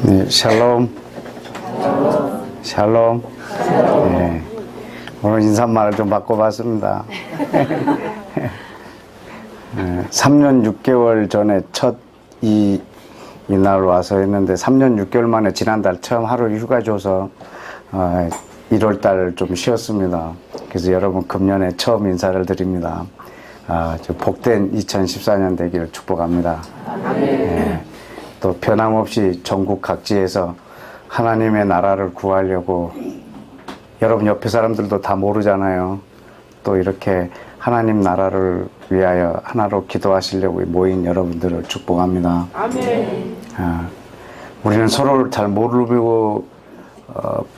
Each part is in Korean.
네, 샬롬. 샬롬. 네, 오늘 인사말을 좀 바꿔봤습니다. 3년 6개월 전에 첫 이날 와서 했는데 3년 6개월 만에 지난달 처음 하루 휴가 줘서 1월달 좀 쉬었습니다. 그래서 여러분 금년에 처음 인사를 드립니다. 복된 2014년 되기를 축복합니다. 또 변함없이 전국 각지에서 하나님의 나라를 구하려고, 여러분 옆에 사람들도 다 모르잖아요. 또 이렇게 하나님 나라를 위하여 하나로 기도하시려고 모인 여러분들을 축복합니다. 아멘. 우리는 서로를 잘 모르고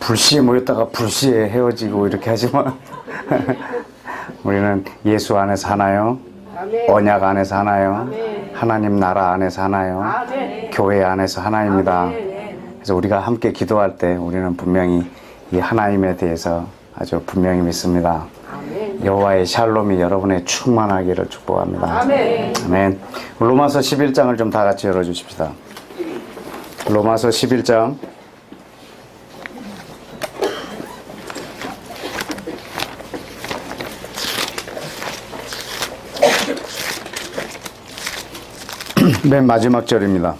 불시에 모였다가 불시에 헤어지고 이렇게 하지만 우리는 예수 안에서 하나요? 아멘. 언약 안에서 하나요? 아멘. 하나님 나라 안에서 하나요? 아멘. 교회 안에서 하나입니다. 아멘. 그래서 우리가 함께 기도할 때 우리는 분명히 이 하나님에 대해서 아주 분명히 믿습니다. 아멘. 여호와의 샬롬이 여러분의 충만하기를 축복합니다. 아멘. 아멘. 로마서 11장을 좀 다 같이 열어주십시다. 로마서 11장 맨 마지막 절입니다.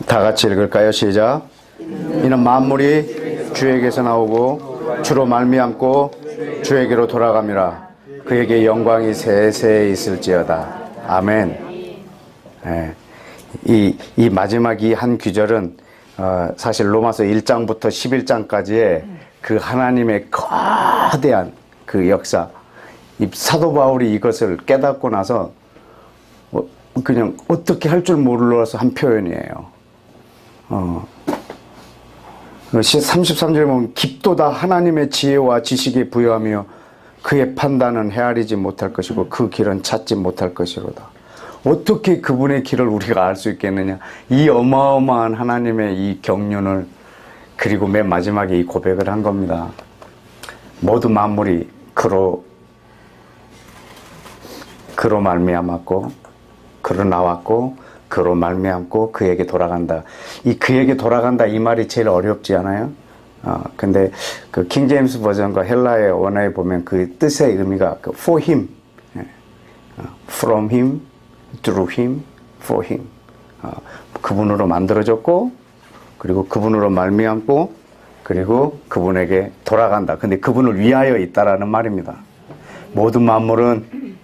다 같이 읽을까요? 시작. 이는 만물이 주에게서 나오고 주로 말미암고 주에게로 돌아갑니다. 그에게 영광이 세세에 있을지어다. 아멘. 네. 이 마지막 이 한 귀절은 사실 로마서 1장부터 11장까지의 그 하나님의 거대한 그 역사, 이 사도 바울이 이것을 깨닫고 나서 그냥 어떻게 할 줄 몰라서 한 표현이에요. 33절에 보면 깊도다 하나님의 지혜와 지식이 부여하며 그의 판단은 헤아리지 못할 것이고 그 길은 찾지 못할 것이로다. 어떻게 그분의 길을 우리가 알 수 있겠느냐. 이 어마어마한 하나님의 이 경륜을, 그리고 맨 마지막에 이 고백을 한 겁니다. 모든 만물이 그로 말미암았고 그로 나왔고 그로 말미암고 그에게 돌아간다. 이 그에게 돌아간다 이 말이 제일 어렵지 않아요? 근데 그 킹제임스 버전과 헬라의 원어에 보면 그 뜻의 의미가 for him, from him, through him, for him. 그분으로 만들어졌고, 그리고 그분으로 말미암고, 그리고 그분에게 돌아간다. 근데 그분을 위하여 있다라는 말입니다. 모든 만물은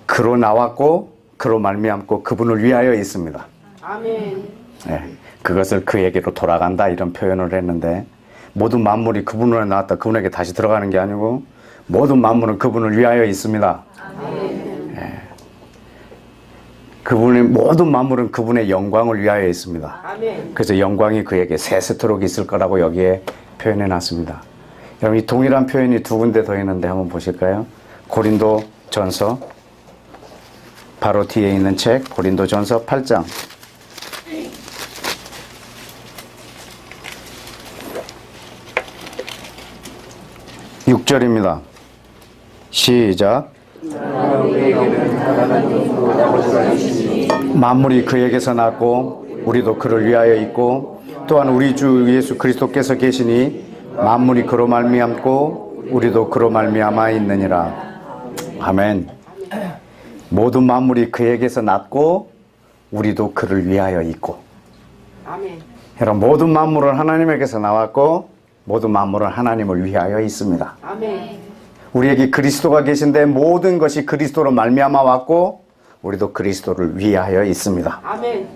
그로 나왔고 그로 말미암고 그분을 위하여 있습니다. 아멘. 네, 그것을 그에게로 돌아간다 이런 표현을 했는데, 모든 만물이 그분으로 나왔다 그분에게 다시 들어가는 게 아니고 모든 만물은 그분을 위하여 있습니다. 아멘. 네. 그분의 모든 만물은 그분의 영광을 위하여 있습니다. 아멘. 그래서 영광이 그에게 세세토록 있을 거라고 여기에 표현해 놨습니다. 여러분, 이 동일한 표현이 두 군데 더 있는데 한번 보실까요? 고린도 전서, 바로 뒤에 있는 책 고린도 전서 8장 6절입니다. 시작. 만물이 그에게서 났고 우리도 그를 위하여 있고 또한 우리 주 예수 그리스도께서 계시니 만물이 그로 말미암고 우리도 그로 말미암아 있느니라. 아멘. 모든 만물이 그에게서 났고 우리도 그를 위하여 있고. 아멘. 여러분, 모든 만물은 하나님에게서 나왔고 모든 만물은 하나님을 위하여 있습니다. 아멘. 우리에게 그리스도가 계신데 모든 것이 그리스도로 말미암아 왔고 우리도 그리스도를 위하여 있습니다. 아멘.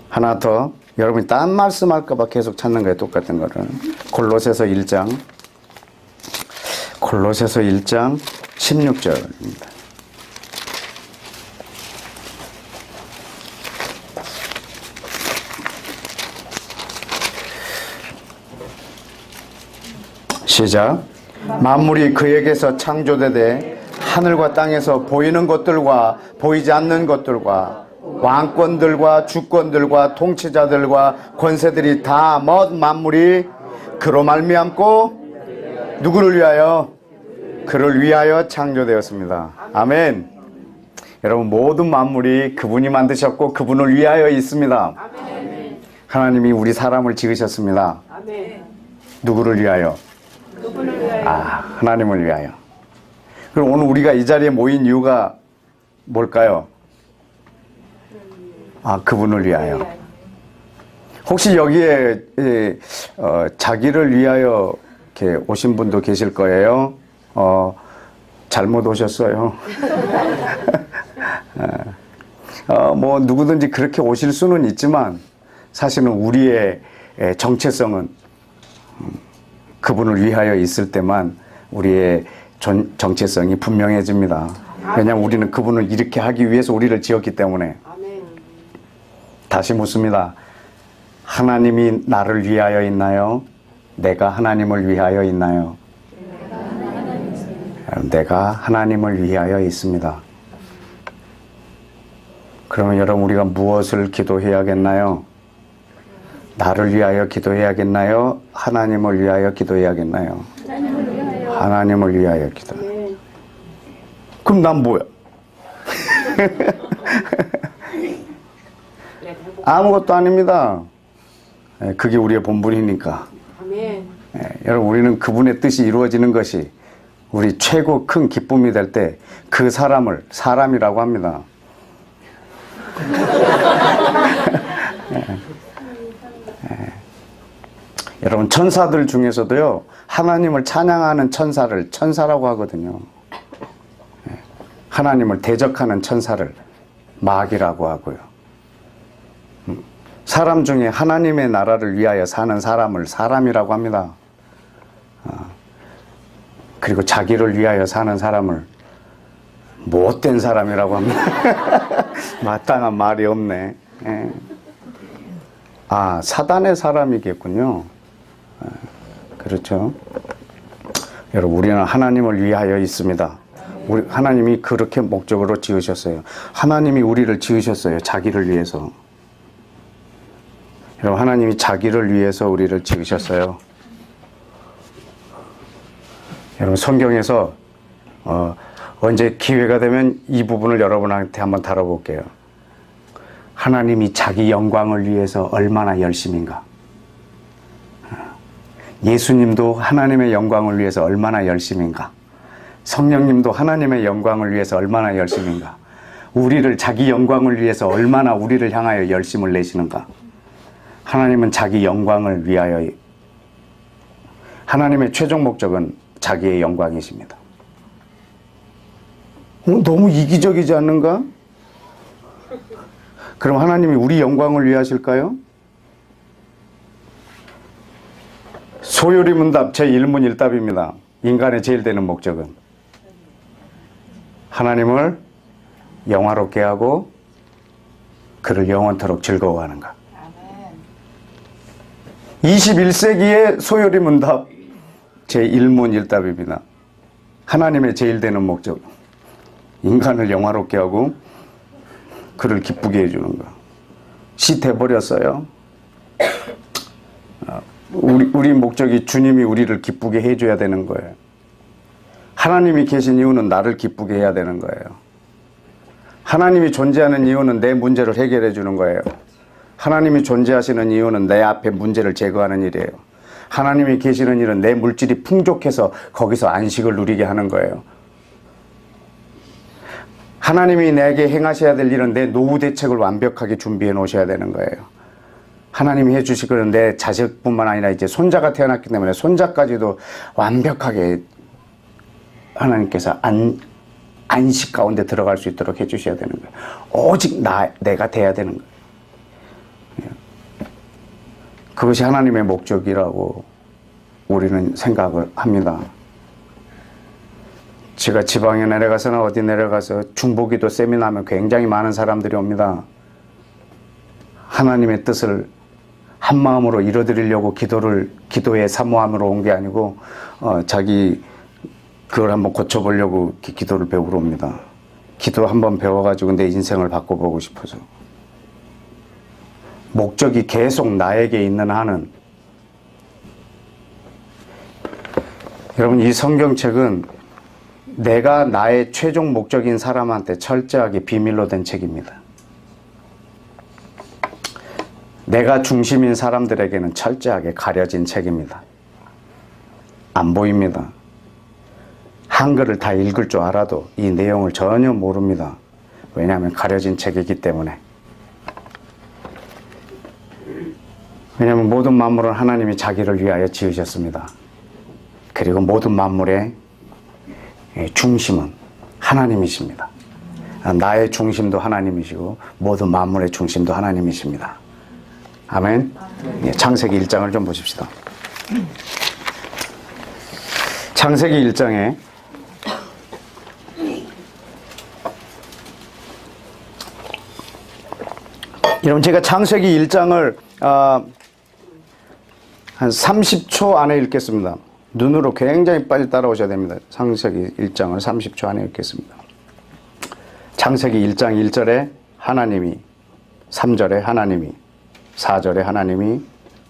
하나 더, 여러분이 딴 말씀 할까 봐 계속 찾는 거예요. 똑같은 거를. 골로새서 1장 16절입니다. 시작. 만물이 그에게서 창조되되 하늘과 땅에서 보이는 것들과 보이지 않는 것들과 왕권들과 주권들과 통치자들과 권세들이 다 만물이 그로 말미암고 누구를 위하여? 그를 위하여 창조되었습니다. 아멘. 여러분, 모든 만물이 그분이 만드셨고 그분을 위하여 있습니다. 하나님이 우리 사람을 지으셨습니다. 누구를 위하여? 하나님을 위하여. 그럼 오늘 우리가 이 자리에 모인 이유가 뭘까요? 그분을 위하여. 혹시 여기에 자기를 위하여 이렇게 오신 분도 계실 거예요. 잘못 오셨어요. 뭐 누구든지 그렇게 오실 수는 있지만 사실은 우리의 정체성은 그분을 위하여 있을 때만 우리의 정체성이 분명해집니다. 왜냐하면 우리는 그분을 이렇게 하기 위해서 우리를 지었기 때문에. 다시 묻습니다. 하나님이 나를 위하여 있나요? 내가 하나님을 위하여 있나요? 내가 하나님을 위하여 있습니다. 그러면 여러분, 우리가 무엇을 기도해야겠나요? 나를 위하여 기도해야겠나요? 하나님을 위하여 기도해야겠나요? 하나님을 위하여 기도. 그럼 난 뭐야? 아무것도 아닙니다. 그게 우리의 본분이니까. 여러분, 우리는 그분의 뜻이 이루어지는 것이 우리 최고 큰 기쁨이 될 때 그 사람을 사람이라고 합니다. 여러분, 천사들 중에서도요, 하나님을 찬양하는 천사를 천사라고 하거든요. 하나님을 대적하는 천사를 마귀라고 하고요. 사람 중에 하나님의 나라를 위하여 사는 사람을 사람이라고 합니다. 그리고 자기를 위하여 사는 사람을 못된 사람이라고 합니다. 마땅한 말이 없네. 사단의 사람이겠군요. 그렇죠. 여러분, 우리는 하나님을 위하여 있습니다. 하나님이 그렇게 목적으로 지으셨어요. 하나님이 우리를 지으셨어요. 자기를 위해서. 여러분, 하나님이 자기를 위해서 우리를 지으셨어요. 여러분, 성경에서 언제 기회가 되면 이 부분을 여러분한테 한번 다뤄볼게요. 하나님이 자기 영광을 위해서 얼마나 열심인가. 예수님도 하나님의 영광을 위해서 얼마나 열심인가. 성령님도 하나님의 영광을 위해서 얼마나 열심인가. 우리를 자기 영광을 위해서 얼마나 우리를 향하여 열심을 내시는가. 하나님은 자기 영광을 위하여, 하나님의 최종 목적은 자기의 영광이십니다. 너무 이기적이지 않는가? 그럼 하나님이 우리 영광을 위하실까요? 소요리문답 제1문 1답입니다. 인간의 제일 되는 목적은 하나님을 영화롭게 하고 그를 영원토록 즐거워하는가. 21세기의 소요리문답 제1문 1답입니다. 하나님의 제일 되는 목적, 인간을 영화롭게 하고 그를 기쁘게 해주는 거. 시태버렸어요. 우리 목적이 주님이 우리를 기쁘게 해줘야 되는 거예요. 하나님이 계신 이유는 나를 기쁘게 해야 되는 거예요. 하나님이 존재하는 이유는 내 문제를 해결해 주는 거예요. 하나님이 존재하시는 이유는 내 앞에 문제를 제거하는 일이에요. 하나님이 계시는 일은 내 물질이 풍족해서 거기서 안식을 누리게 하는 거예요. 하나님이 내게 행하셔야 될 일은 내 노후 대책을 완벽하게 준비해 놓으셔야 되는 거예요. 하나님이 해주시기는 내 자식뿐만 아니라 이제 손자가 태어났기 때문에 손자까지도 완벽하게 하나님께서 안식 가운데 들어갈 수 있도록 해주셔야 되는 거예요. 오직 내가 돼야 되는 거예요. 그것이 하나님의 목적이라고 우리는 생각을 합니다. 제가 지방에 내려가서나 어디 내려가서 중보기도 세미나하면 굉장히 많은 사람들이 옵니다. 하나님의 뜻을 한마음으로 이뤄드리려고 기도의 사모함으로 온 게 아니고 자기 그걸 한번 고쳐보려고 기도를 배우러 옵니다. 기도 한번 배워가지고 내 인생을 바꿔보고 싶어서. 목적이 계속 나에게 있는 한은, 여러분, 이 성경책은 내가 나의 최종 목적인 사람한테 철저하게 비밀로 된 책입니다. 내가 중심인 사람들에게는 철저하게 가려진 책입니다. 안 보입니다. 한글을 다 읽을 줄 알아도 이 내용을 전혀 모릅니다. 왜냐하면 가려진 책이기 때문에. 왜냐하면 모든 만물은 하나님이 자기를 위하여 지으셨습니다. 그리고 모든 만물의 중심은 하나님이십니다. 나의 중심도 하나님이시고 모든 만물의 중심도 하나님이십니다. 아멘. 창세기 1장을 좀 보십시다. 창세기 1장에 여러분, 제가 창세기 1장을 한 30초 안에 읽겠습니다. 눈으로 굉장히 빨리 따라오셔야 됩니다. 창세기 1장을 30초 안에 읽겠습니다. 창세기 1장 1절에 하나님이, 3절에 하나님이, 4절에 하나님이,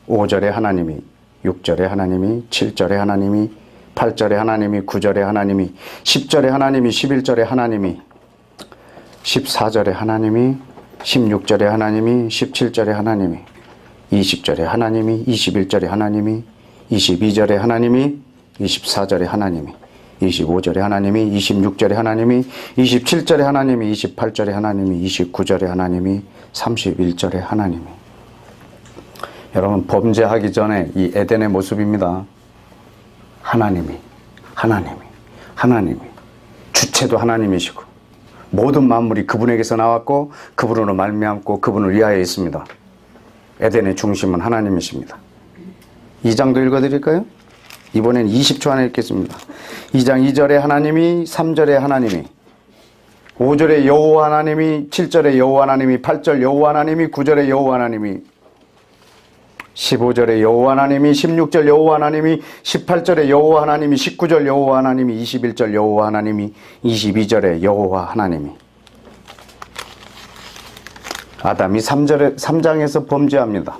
5절에 하나님이, 6절에 하나님이, 7절에 하나님이, 8절에 하나님이, 9절에 하나님이, 10절에 하나님이, 11절에 하나님이, 14절에 하나님이, 16절에 하나님이, 17절에 하나님이, 20절에 하나님이, 21절에 하나님이, 22절에 하나님이, 24절에 하나님이, 25절에 하나님이, 26절에 하나님이, 27절에 하나님이, 28절에 하나님이, 29절에 하나님이, 31절에 하나님이. 여러분, 범죄하기 전에 이 에덴의 모습입니다. 하나님이 주체도 하나님이시고 모든 만물이 그분에게서 나왔고 그분으로 말미암고 그분을 위하여 있습니다. 에덴의 중심은 하나님이십니다. 2장도 읽어드릴까요? 이번엔 20초 안에 읽겠습니다. 2장 2절에 하나님이, 3절에 하나님이, 5절에 여호와 하나님이, 7절에 여호와 하나님이, 8절 여호와 하나님이, 9절에 여호와 하나님이, 15절에 여호와 하나님이, 16절 여호와 하나님이, 18절에 여호와 하나님이, 19절 여호와 하나님이, 21절 여호와 하나님이, 22절에 여호와 하나님이. 아담이 3장에서 범죄합니다.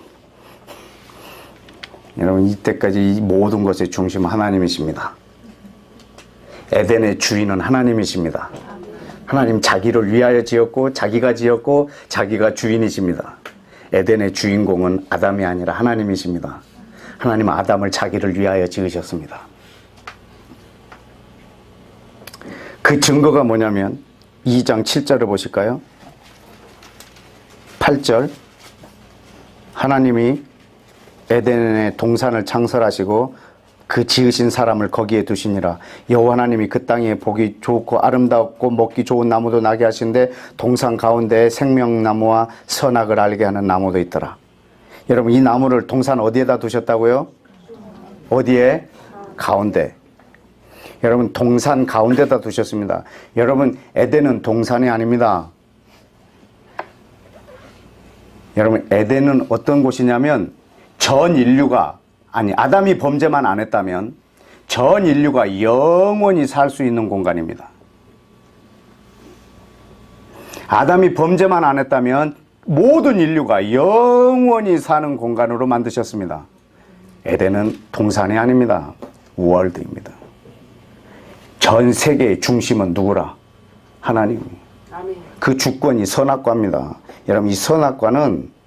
여러분, 이때까지 이 모든 것의 중심은 하나님이십니다. 에덴의 주인은 하나님이십니다. 하나님 자기를 위하여 지었고 자기가 지었고 자기가 주인이십니다. 에덴의 주인공은 아담이 아니라 하나님이십니다. 하나님은 아담을 자기를 위하여 지으셨습니다. 그 증거가 뭐냐면 2장 7절을 보실까요? 8절, 하나님이 에덴의 동산을 창설하시고 그 지으신 사람을 거기에 두시니라. 여호와 하나님이 그 땅에 보기 좋고 아름답고 먹기 좋은 나무도 나게 하신데 동산 가운데에 생명나무와 선악을 알게 하는 나무도 있더라. 여러분, 이 나무를 동산 어디에다 두셨다고요? 어디에? 가운데. 여러분, 동산 가운데다 두셨습니다. 여러분, 에덴은 동산이 아닙니다. 여러분, 에덴은 어떤 곳이냐면 전 인류가, 아니 아담이 범죄만 안 했다면 전 인류가 영원히 살 수 있는 공간입니다. 아담이 범죄만 안 했다면 모든 인류가 영원히 사는 공간으로 만드셨습니다. 에덴은 동산이 아닙니다. 월드입니다. 전 세계의 중심은 누구라? 하나님. 그 주권이 선악과입니다. 여러분, 이 선악과는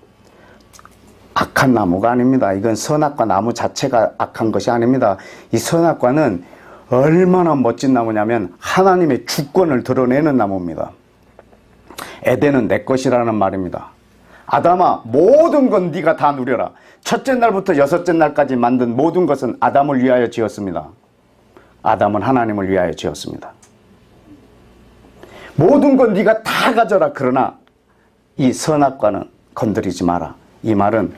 악한 나무가 아닙니다. 이건 선악과 나무 자체가 악한 것이 아닙니다. 이 선악과는 얼마나 멋진 나무냐면 하나님의 주권을 드러내는 나무입니다. 에덴은 내 것이라는 말입니다. 아담아, 모든 건 네가 다 누려라. 첫째 날부터 여섯째 날까지 만든 모든 것은 아담을 위하여 지었습니다. 아담은 하나님을 위하여 지었습니다. 모든 건 네가 다 가져라. 그러나 이 선악과는 건드리지 마라. 이 말은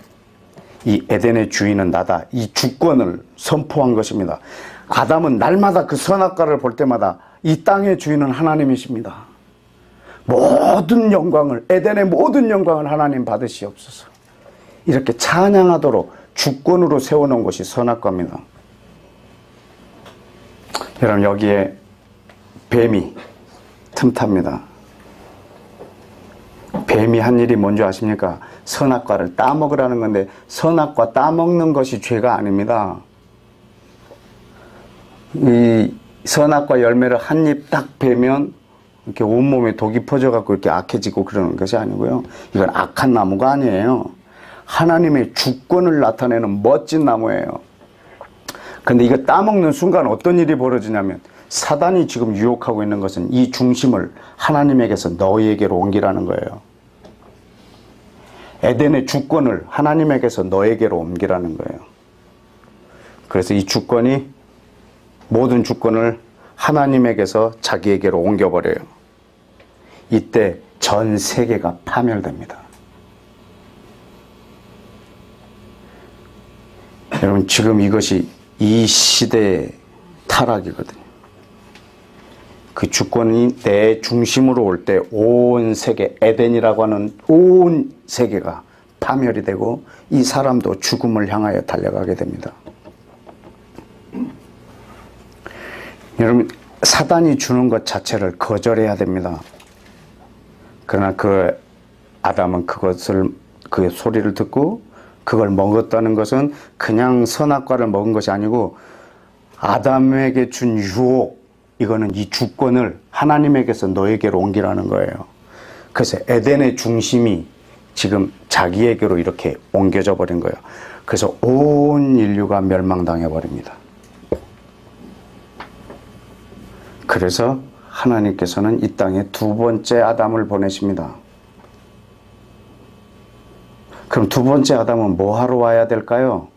이 에덴의 주인은 나다. 이 주권을 선포한 것입니다. 아담은 날마다 그 선악과를 볼 때마다 이 땅의 주인은 하나님이십니다. 모든 영광을, 에덴의 모든 영광을 하나님 받으시옵소서. 이렇게 찬양하도록 주권으로 세워놓은 것이 선악과입니다. 여러분, 여기에 뱀이 틈탑니다. 뱀이 한 일이 뭔지 아십니까? 선악과를 따먹으라는 건데 선악과 따먹는 것이 죄가 아닙니다. 이 선악과 열매를 한 입 딱 베면 이렇게 온몸에 독이 퍼져갖고 이렇게 악해지고 그러는 것이 아니고요. 이건 악한 나무가 아니에요. 하나님의 주권을 나타내는 멋진 나무예요. 근데 이거 따먹는 순간 어떤 일이 벌어지냐면 사단이 지금 유혹하고 있는 것은 이 중심을 하나님에게서 너희에게로 옮기라는 거예요. 에덴의 주권을 하나님에게서 너에게로 옮기라는 거예요. 그래서 이 주권이 모든 주권을 하나님에게서 자기에게로 옮겨버려요. 이때 전 세계가 파멸됩니다. 여러분 지금 이것이 이 시대의 타락이거든요. 그 주권이 내 중심으로 올 때 온 세계, 에덴이라고 하는 온 세계가 파멸이 되고 이 사람도 죽음을 향하여 달려가게 됩니다. 여러분 사단이 주는 것 자체를 거절해야 됩니다. 그러나 그 아담은 그 소리를 듣고 그걸 먹었다는 것은 그냥 선악과를 먹은 것이 아니고 아담에게 준 유혹, 이거는 이 주권을 하나님에게서 너에게로 옮기라는 거예요. 그래서 에덴의 중심이 지금 자기에게로 이렇게 옮겨져 버린 거예요. 그래서 온 인류가 멸망당해 버립니다. 그래서 하나님께서는 이 땅에 두 번째 아담을 보내십니다. 그럼 두 번째 아담은 뭐 하러 와야 될까요?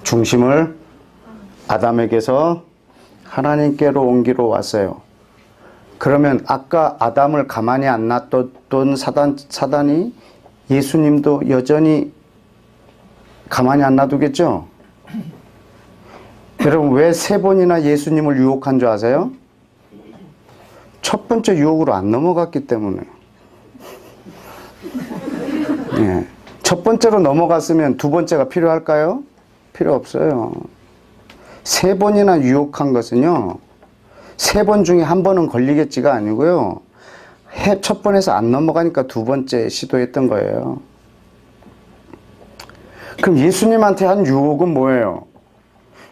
중심을 아담에게서 하나님께로 옮기러 왔어요. 그러면 아까 아담을 가만히 안 놔뒀던 사단이 예수님도 여전히 가만히 안 놔두겠죠? 여러분 왜 3번이나 예수님을 유혹한 줄 아세요? 첫 번째 유혹으로 안 넘어갔기 때문에. 예. 첫 번째로 넘어갔으면 두 번째가 필요할까요? 필요 없어요. 3번이나 유혹한 것은요, 3번 중에 한 번은 걸리겠지가 아니고요, 첫 번에서 안 넘어가니까 두 번째 시도했던 거예요. 그럼 예수님한테 한 유혹은 뭐예요?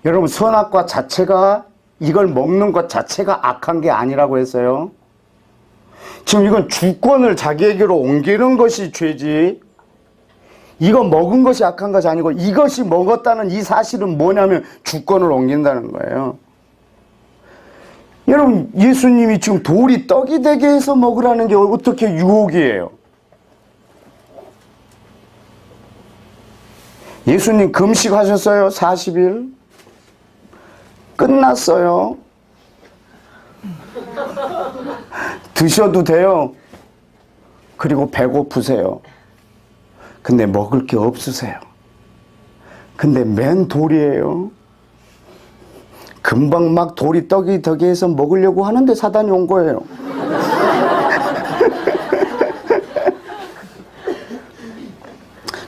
여러분 선악과 자체가, 이걸 먹는 것 자체가 악한 게 아니라고 했어요. 지금 이건 주권을 자기에게로 옮기는 것이 죄지, 이거 먹은 것이 악한 것이 아니고 이것이 먹었다는 이 사실은 뭐냐면 주권을 옮긴다는 거예요. 여러분 예수님이 지금 돌이 떡이 되게 해서 먹으라는 게 어떻게 유혹이에요? 예수님 금식하셨어요? 40일? 끝났어요. 드셔도 돼요. 그리고 배고프세요. 근데 먹을 게 없으세요. 근데 맨 돌이에요. 금방 막 돌이 떡이 되게 해서 먹으려고 하는데 사단이 온 거예요.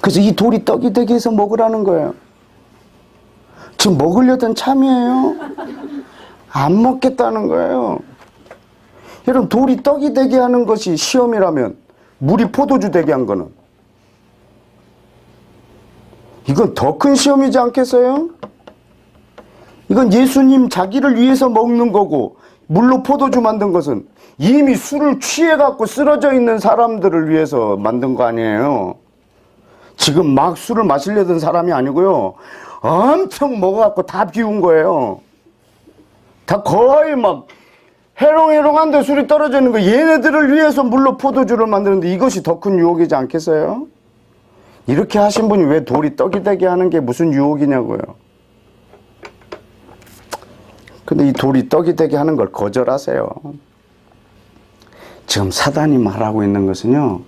그래서 이 돌이 떡이 되게 해서 먹으라는 거예요. 지금 먹으려던 참이에요. 안 먹겠다는 거예요. 여러분 돌이 떡이 되게 하는 것이 시험이라면 물이 포도주 되게 한 거는 이건 더 큰 시험이지 않겠어요? 이건 예수님 자기를 위해서 먹는 거고 물로 포도주 만든 것은 이미 술을 취해갖고 쓰러져 있는 사람들을 위해서 만든 거 아니에요. 지금 막 술을 마시려던 사람이 아니고요. 엄청 먹어갖고 다 비운 거예요. 다 거의 막 해롱해롱한데 술이 떨어져 있는 거, 얘네들을 위해서 물로 포도주를 만드는데 이것이 더 큰 유혹이지 않겠어요? 이렇게 하신 분이 왜 돌이 떡이 되게 하는 게 무슨 유혹이냐고요. 근데 이 돌이 떡이 되게 하는 걸 거절하세요. 지금 사단이 말하고 있는 것은요,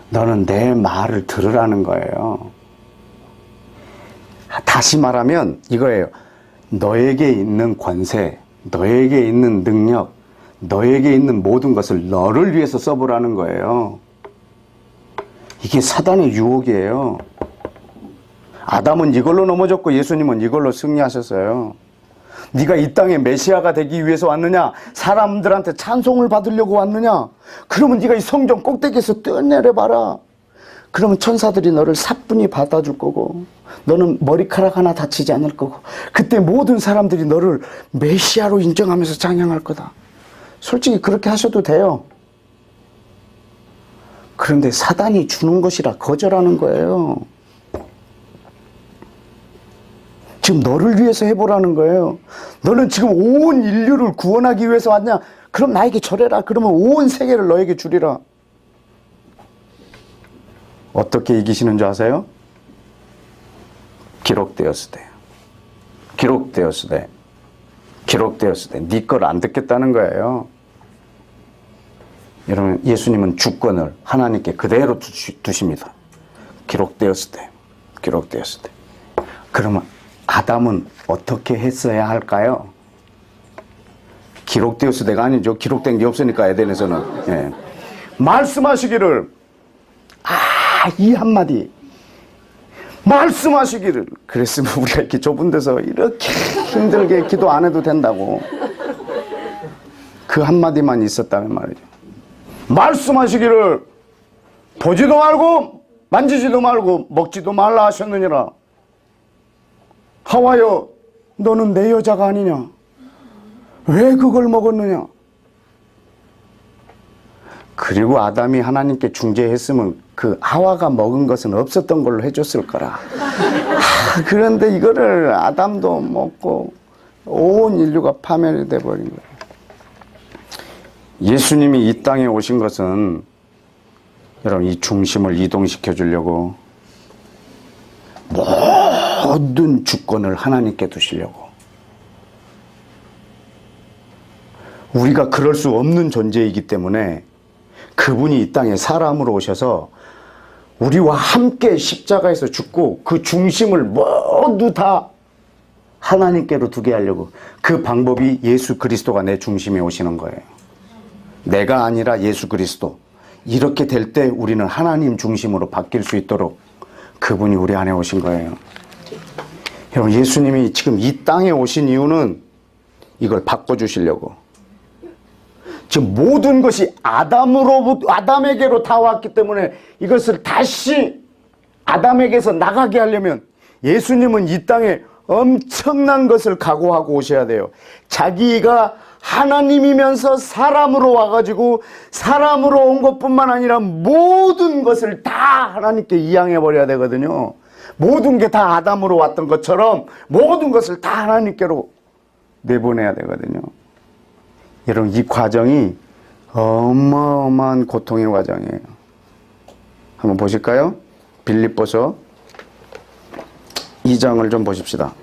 너는 내 말을 들으라는 거예요. 다시 말하면 이거예요. 너에게 있는 권세, 너에게 있는 능력, 너에게 있는 모든 것을 너를 위해서 써보라는 거예요. 이게 사단의 유혹이에요. 아담은 이걸로 넘어졌고 예수님은 이걸로 승리하셨어요. 네가 이 땅에 메시아가 되기 위해서 왔느냐? 사람들한테 찬송을 받으려고 왔느냐? 그러면 네가 이 성전 꼭대기에서 뛰어내려봐라. 그러면 천사들이 너를 사뿐히 받아줄 거고 너는 머리카락 하나 다치지 않을 거고 그때 모든 사람들이 너를 메시아로 인정하면서 찬양할 거다. 솔직히 그렇게 하셔도 돼요. 그런데 사단이 주는 것이라 거절하는 거예요. 지금 너를 위해서 해보라는 거예요. 너는 지금 온 인류를 구원하기 위해서 왔냐? 그럼 나에게 절해라. 그러면 온 세계를 너에게 주리라. 어떻게 이기시는 줄 아세요? 기록되었으되 기록되었으되 기록되었으되 네 걸 안 듣겠다는 거예요. 여러분, 예수님은 주권을 하나님께 그대로 두십니다. 기록되었으되 기록되었으되. 그러면 아담은 어떻게 했어야 할까요? 기록되었으되가 아니죠. 기록된 게 없으니까 에덴에서는. 예. 말씀하시기를, 이 한마디 말씀하시기를. 그랬으면 우리가 이렇게 좁은 데서 이렇게 힘들게 기도 안 해도 된다고. 그 한마디만 있었다면 말이죠. 말씀하시기를 보지도 말고 만지지도 말고 먹지도 말라 하셨느니라. 하와여, 너는 내 여자가 아니냐? 왜 그걸 먹었느냐? 그리고 아담이 하나님께 중재했으면 그 하와가 먹은 것은 없었던 걸로 해줬을 거라. 그런데 이거를 아담도 먹고 온 인류가 파멸이 돼버린 거예요. 예수님이 이 땅에 오신 것은 여러분 이 중심을 이동시켜 주려고 모든 주권을 하나님께 두시려고. 우리가 그럴 수 없는 존재이기 때문에 그분이 이 땅에 사람으로 오셔서 우리와 함께 십자가에서 죽고 그 중심을 모두 다 하나님께로 두게 하려고. 그 방법이 예수 그리스도가 내 중심에 오시는 거예요. 내가 아니라 예수 그리스도. 이렇게 될 때 우리는 하나님 중심으로 바뀔 수 있도록 그분이 우리 안에 오신 거예요. 여러분, 예수님이 지금 이 땅에 오신 이유는 이걸 바꿔주시려고. 지금 모든 것이 아담에게로 다 왔기 때문에 이것을 다시 아담에게서 나가게 하려면 예수님은 이 땅에 엄청난 것을 각오하고 오셔야 돼요. 자기가 하나님이면서 사람으로 와가지고 사람으로 온 것뿐만 아니라 모든 것을 다 하나님께 이양해버려야 되거든요. 모든 게 다 아담으로 왔던 것처럼 모든 것을 다 하나님께로 내보내야 되거든요. 여러분, 이 과정이 어마어마한 고통의 과정이에요. 한번 보실까요? 빌립보서 2장을 좀 보십시다.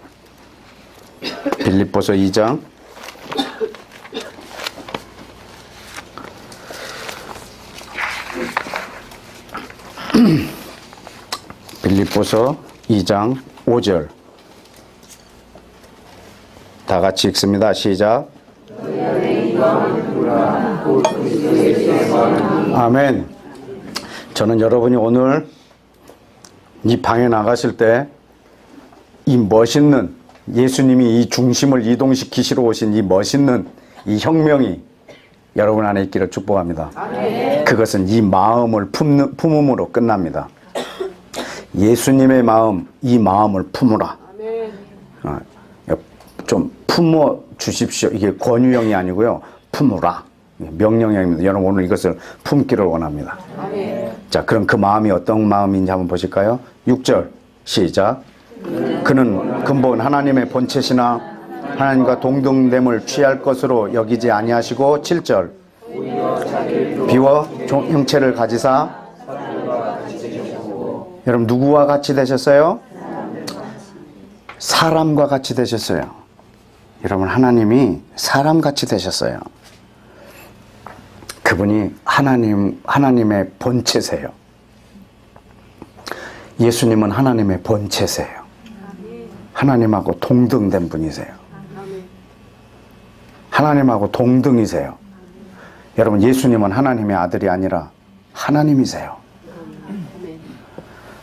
빌립보서 2장 빌립보서 2장 5절 다 같이 읽습니다. 시작. 아멘. 저는 여러분이 오늘 이 방에 나가실 때 이 멋있는 예수님이 이 중심을 이동시키시러 오신 이 멋있는 이 혁명이 여러분 안에 있기를 축복합니다. 아멘. 그것은 이 마음을 품음으로 끝납니다. 예수님의 마음, 이 마음을 품으라. 아멘. 좀 품어 주십시오. 이게 권유형이 아니고요. 품으라. 명령형입니다. 여러분 오늘 이것을 품기를 원합니다. 아멘. 자, 그럼 그 마음이 어떤 마음인지 한번 보실까요? 6절 시작. 그는 근본 하나님의 본체시나 하나님과 동등됨을 취할 것으로 여기지 아니하시고 7절 비워 형체를 가지사. 여러분 누구와 같이 되셨어요? 사람과 같이 되셨어요. 여러분 하나님이 사람같이 되셨어요. 그분이 하나님의 본체세요. 예수님은 하나님의 본체세요. 하나님하고 동등된 분이세요. 하나님하고 동등이세요. 여러분 예수님은 하나님의 아들이 아니라 하나님이세요.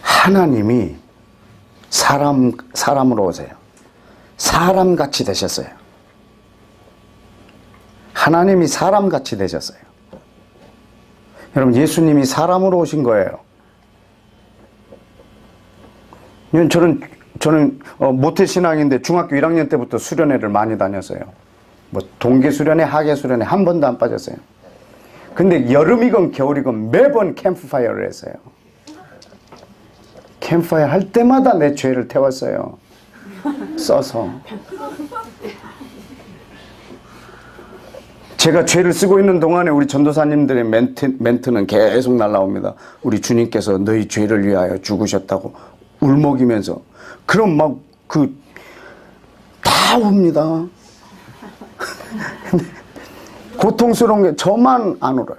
하나님이 사람으로 오세요. 사람같이 되셨어요. 하나님이 사람같이 되셨어요. 여러분 예수님이 사람으로 오신 거예요. 저는 모태신앙인데 중학교 1학년 때부터 수련회를 많이 다녔어요. 뭐 동계 수련회, 하계 수련회 한 번도 안 빠졌어요. 근데 여름이건 겨울이건 매번 캠프파이어를 했어요. 캠프파이어 할 때마다 내 죄를 태웠어요. 써서. 제가 죄를 쓰고 있는 동안에 우리 전도사님들의 멘트는 계속 날라옵니다. 우리 주님께서 너희 죄를 위하여 죽으셨다고 울먹이면서. 그럼 막 다 옵니다. 고통스러운 게 저만 안 울어요.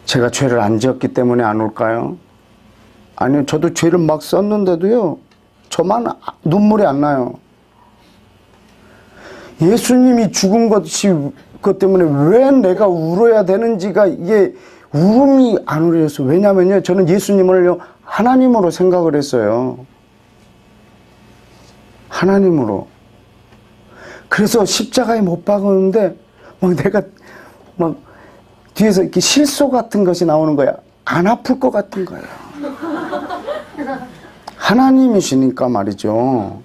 제가 죄를 안 지었기 때문에 안 울까요? 아니요, 저도 죄를 막 썼는데도요, 저만 눈물이 안 나요. 예수님이 죽은 것 때문에 왜 내가 울어야 되는지가 이게 울음이 안 울렸어요. 왜냐면요, 저는 예수님을요, 하나님으로 생각을 했어요. 하나님으로. 그래서 십자가에 못 박았는데, 막 내가, 막, 뒤에서 이렇게 실소 같은 것이 나오는 거야. 안 아플 것 같은 거예요. 하나님이시니까 말이죠.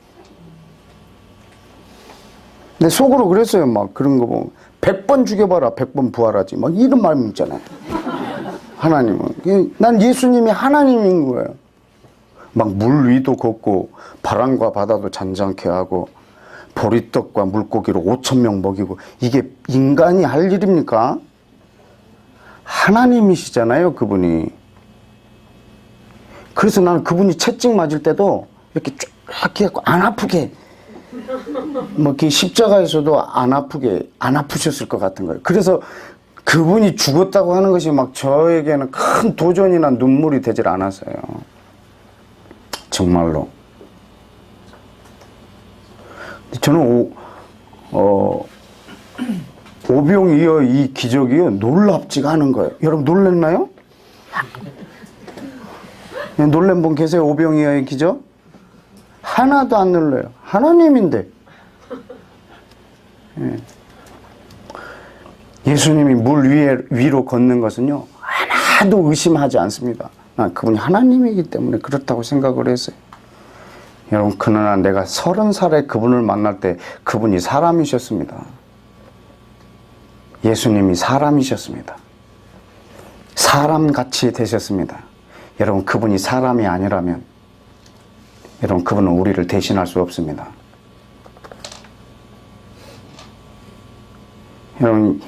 내 속으로 그랬어요. 막 그런 거 보면. 100번 죽여봐라, 100번 부활하지. 막 이런 말씀 있잖아요. 하나님은. 난 예수님이 하나님인 거예요. 막 물 위도 걷고, 바람과 바다도 잔잔케 하고, 보리떡과 물고기로 5,000명 먹이고, 이게 인간이 할 일입니까? 하나님이시잖아요, 그분이. 그래서 나는 그분이 채찍 맞을 때도 이렇게 쫙 해갖고 안 아프게, 뭐 이렇게 십자가에서도 안 아프셨을 것 같은 거예요. 그래서 그분이 죽었다고 하는 것이 막 저에게는 큰 도전이나 눈물이 되질 않았어요. 정말로. 저는 오병이어 이 기적이요, 놀랍지가 않은 거예요. 여러분 놀랬나요? 놀란 분 계세요? 오병이어의 기적? 하나도 안 놀라요. 하나님인데. 예수님이 물 위로 걷는 것은요, 하나도 의심하지 않습니다. 난 그분이 하나님이기 때문에 그렇다고 생각을 했어요. 여러분, 그러나 내가 30살에 그분을 만날 때 그분이 사람이셨습니다. 예수님이 사람이셨습니다. 사람같이 되셨습니다. 여러분, 그분이 사람이 아니라면 여러분, 그분은 우리를 대신할 수 없습니다. 여러분,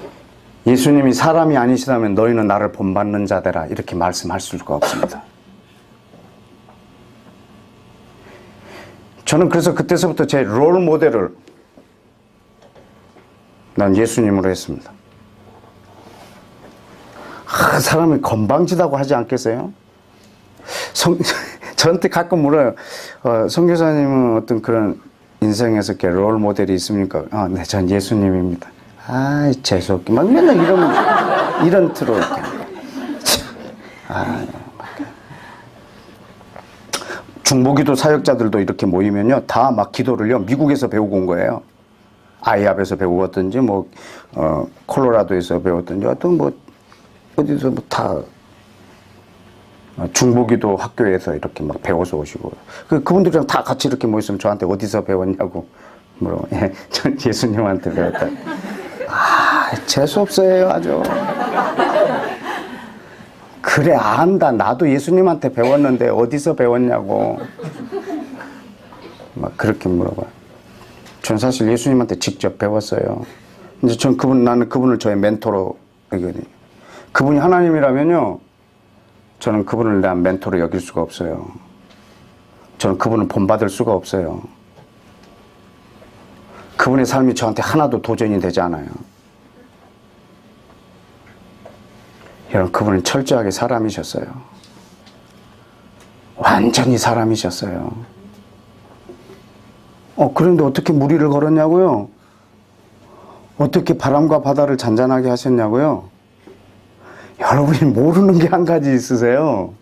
예수님이 사람이 아니시다면 너희는 나를 본받는 자되라, 이렇게 말씀할 수가 없습니다. 저는 그래서 그때서부터 제 롤 모델을 난 예수님으로 했습니다. 사람이 건방지다고 하지 않겠어요? 저한테 가끔 물어요. 선교사님은 어떤 그런 인생에서 이렇게 롤 모델이 있습니까? 네, 전 예수님입니다. 재수없게. 막 맨날 이런 트로 이렇게. 중보기도 사역자들도 이렇게 모이면요, 다 막 기도를요, 미국에서 배우고 온 거예요. 아이압에서 배웠든지, 뭐, 콜로라도에서 배웠든지, 하여튼 뭐, 어디서 뭐 다, 중보기도 학교에서 이렇게 막 배워서 오시고. 그분들이랑 다 같이 이렇게 모였으면 저한테 어디서 배웠냐고 물어. 예, 전 예수님한테 배웠다. 재수없어요, 아주. 그래, 안다. 나도 예수님한테 배웠는데 어디서 배웠냐고. 막 그렇게 물어봐요. 전 사실 예수님한테 직접 배웠어요. 이제 나는 그분을 저의 멘토로 여기거든요. 그분이 하나님이라면요, 저는 그분을 내 멘토로 여길 수가 없어요. 저는 그분을 본받을 수가 없어요. 그분의 삶이 저한테 하나도 도전이 되지 않아요. 여러분, 그분은 철저하게 사람이셨어요. 완전히 사람이셨어요. 그런데 어떻게 물 위를 걸었냐고요? 어떻게 바람과 바다를 잔잔하게 하셨냐고요? 여러분이 모르는 게 한 가지 있으세요.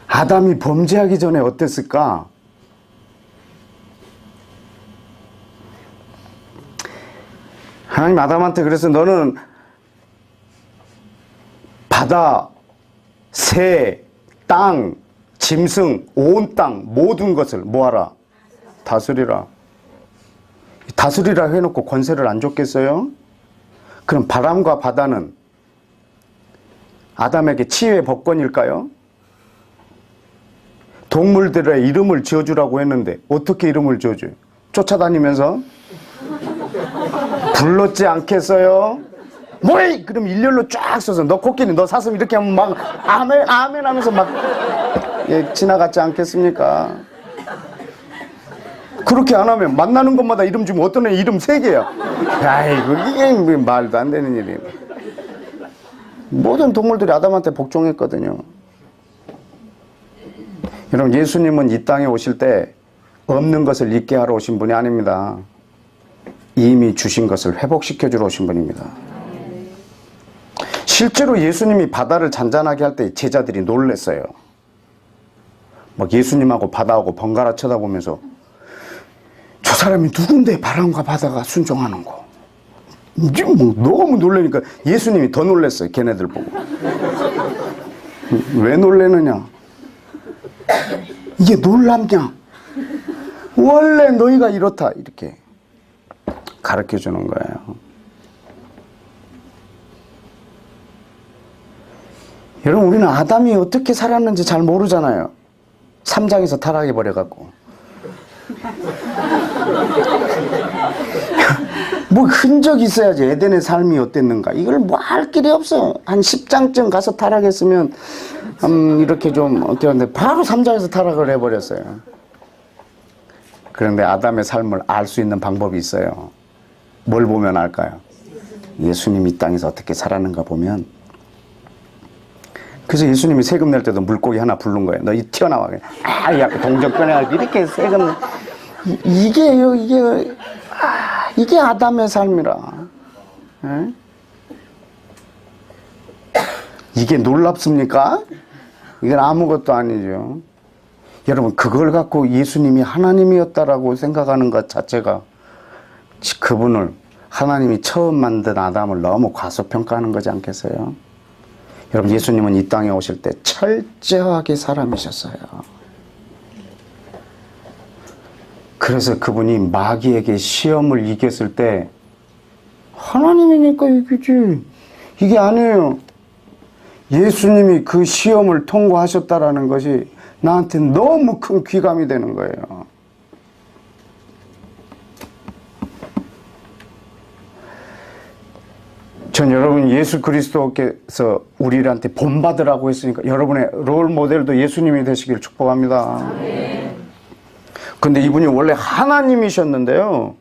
아담이 범죄하기 전에 어땠을까? 하나님 아담한테 그래서 너는 바다 새, 땅, 짐승, 온 땅 모든 것을 뭐하라? 다스리라. 다스리라 해놓고 권세를 안 줬겠어요? 그럼 바람과 바다는 아담에게 치유의 법권일까요? 동물들의 이름을 지어주라고 했는데 어떻게 이름을 지어줘요? 쫓아다니면서 불렀지 않겠어요? 뭐해? 그럼 일렬로 쫙 서서 너 코끼리 너 사슴 이렇게 하면 막 아멘 아멘 하면서 막 지나갔지 않겠습니까? 그렇게 안 하면 만나는 것마다 이름 주면 어떤 애 이름 3개야. 아이고 이게 말도 안 되는 일이에요. 모든 동물들이 아담한테 복종했거든요. 여러분, 예수님은 이 땅에 오실 때 없는 것을 있게 하러 오신 분이 아닙니다. 이미 주신 것을 회복시켜 주러 오신 분입니다. 실제로 예수님이 바다를 잔잔하게 할 때 제자들이 놀랬어요. 막 예수님하고 바다하고 번갈아 쳐다보면서 저 사람이 누군데 바람과 바다가 순종하는 거. 이제 뭐 너무 놀라니까 예수님이 더 놀랬어요. 걔네들 보고. 왜 놀래느냐? 이게 놀랍냐? 원래 너희가 이렇다. 이렇게 가르쳐 주는 거예요. 여러분, 우리는 아담이 어떻게 살았는지 잘 모르잖아요. 3장에서 타락해버려갖고. 뭐 흔적이 있어야지 에덴의 삶이 어땠는가. 이걸 뭐 할 길이 없어. 한 10장쯤 가서 타락했으면 이렇게 좀 어떻게 하는데 바로 3장에서 타락을 해버렸어요. 그런데 아담의 삶을 알 수 있는 방법이 있어요. 뭘 보면 알까요? 예수님이 이 땅에서 어떻게 살았는가 보면. 그래서 예수님이 세금 낼 때도 물고기 하나 부른 거예요. 너 이 튀어나와. 약간 동정 꺼내가지고 이렇게 세금. 이게 아담의 삶이라. 에? 이게 놀랍습니까? 이건 아무것도 아니죠. 여러분, 그걸 갖고 예수님이 하나님이었다라고 생각하는 것 자체가 그분을 하나님이 처음 만든 아담을 너무 과소평가하는 거지 않겠어요? 여러분, 예수님은 이 땅에 오실 때 철저하게 사람이셨어요. 그래서 그분이 마귀에게 시험을 이겼을 때 하나님이니까 이기지. 이게 아니에요. 예수님이 그 시험을 통과하셨다라는 것이 나한테 너무 큰 귀감이 되는 거예요. 전 여러분, 예수 그리스도께서 우리한테 본받으라고 했으니까 여러분의 롤 모델도 예수님이 되시길 축복합니다. 근데 이분이 원래 하나님이셨는데요.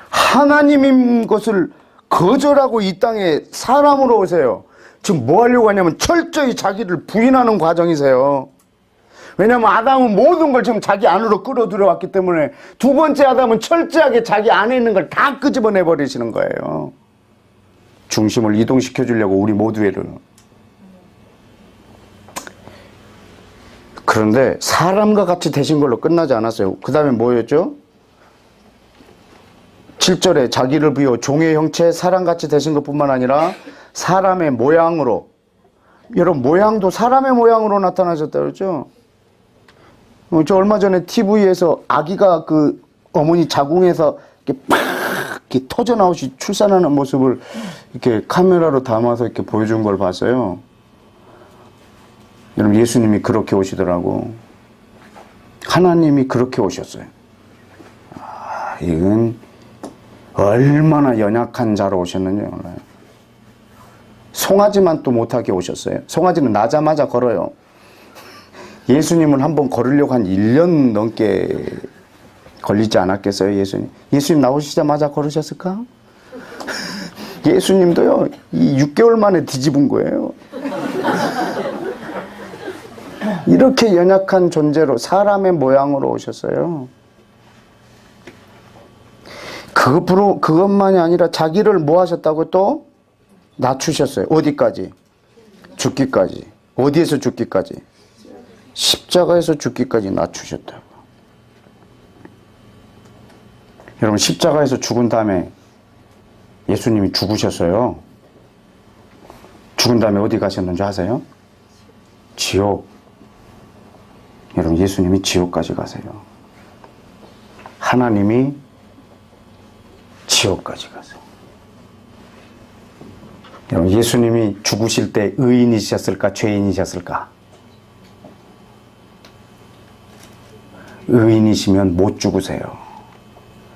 하나님인 것을 거절하고 이 땅에 사람으로 오세요. 지금 뭐 하려고 하냐면 철저히 자기를 부인하는 과정이세요. 왜냐하면 아담은 모든 걸 지금 자기 안으로 끌어들여왔기 때문에 두 번째 아담은 철저하게 자기 안에 있는 걸 다 끄집어내 버리시는 거예요. 중심을 이동시켜 주려고 우리 모두에를. 그런데 사람과 같이 되신 걸로 끝나지 않았어요. 그 다음에 뭐였죠? 7절에 자기를 비워 종의 형체 사람같이 되신 것뿐만 아니라 사람의 모양으로. 여러분, 모양도 사람의 모양으로 나타나셨다 그랬죠? 저 얼마 전에 TV에서 아기가 그 어머니 자궁에서 이렇게 팍 이렇게 터져 나오시 출산하는 모습을 이렇게 카메라로 담아서 이렇게 보여준 걸 봤어요. 여러분, 예수님이 그렇게 오시더라고. 하나님이 그렇게 오셨어요. 이건 얼마나 연약한 자로 오셨는지 몰라요. 송아지만 또 못하게 오셨어요. 송아지는 나자마자 걸어요. 예수님은 한번 걸으려고 한 1년 넘게 걸리지 않았겠어요, 예수님? 예수님 나오시자마자 걸으셨을까? 예수님도요, 이 6개월 만에 뒤집은 거예요. 이렇게 연약한 존재로 사람의 모양으로 오셨어요. 그것만이 아니라 자기를 뭐 하셨다고 또? 낮추셨어요. 어디까지? 죽기까지. 어디에서 죽기까지? 십자가에서 죽기까지 낮추셨다고. 여러분, 십자가에서 죽은 다음에 예수님이 죽으셨어요. 죽은 다음에 어디 가셨는지 아세요? 지옥. 여러분, 예수님이 지옥까지 가세요. 하나님이 지옥까지 가세요. 여러분, 예수님이 죽으실 때 의인이셨을까, 죄인이셨을까? 의인이시면 못 죽으세요.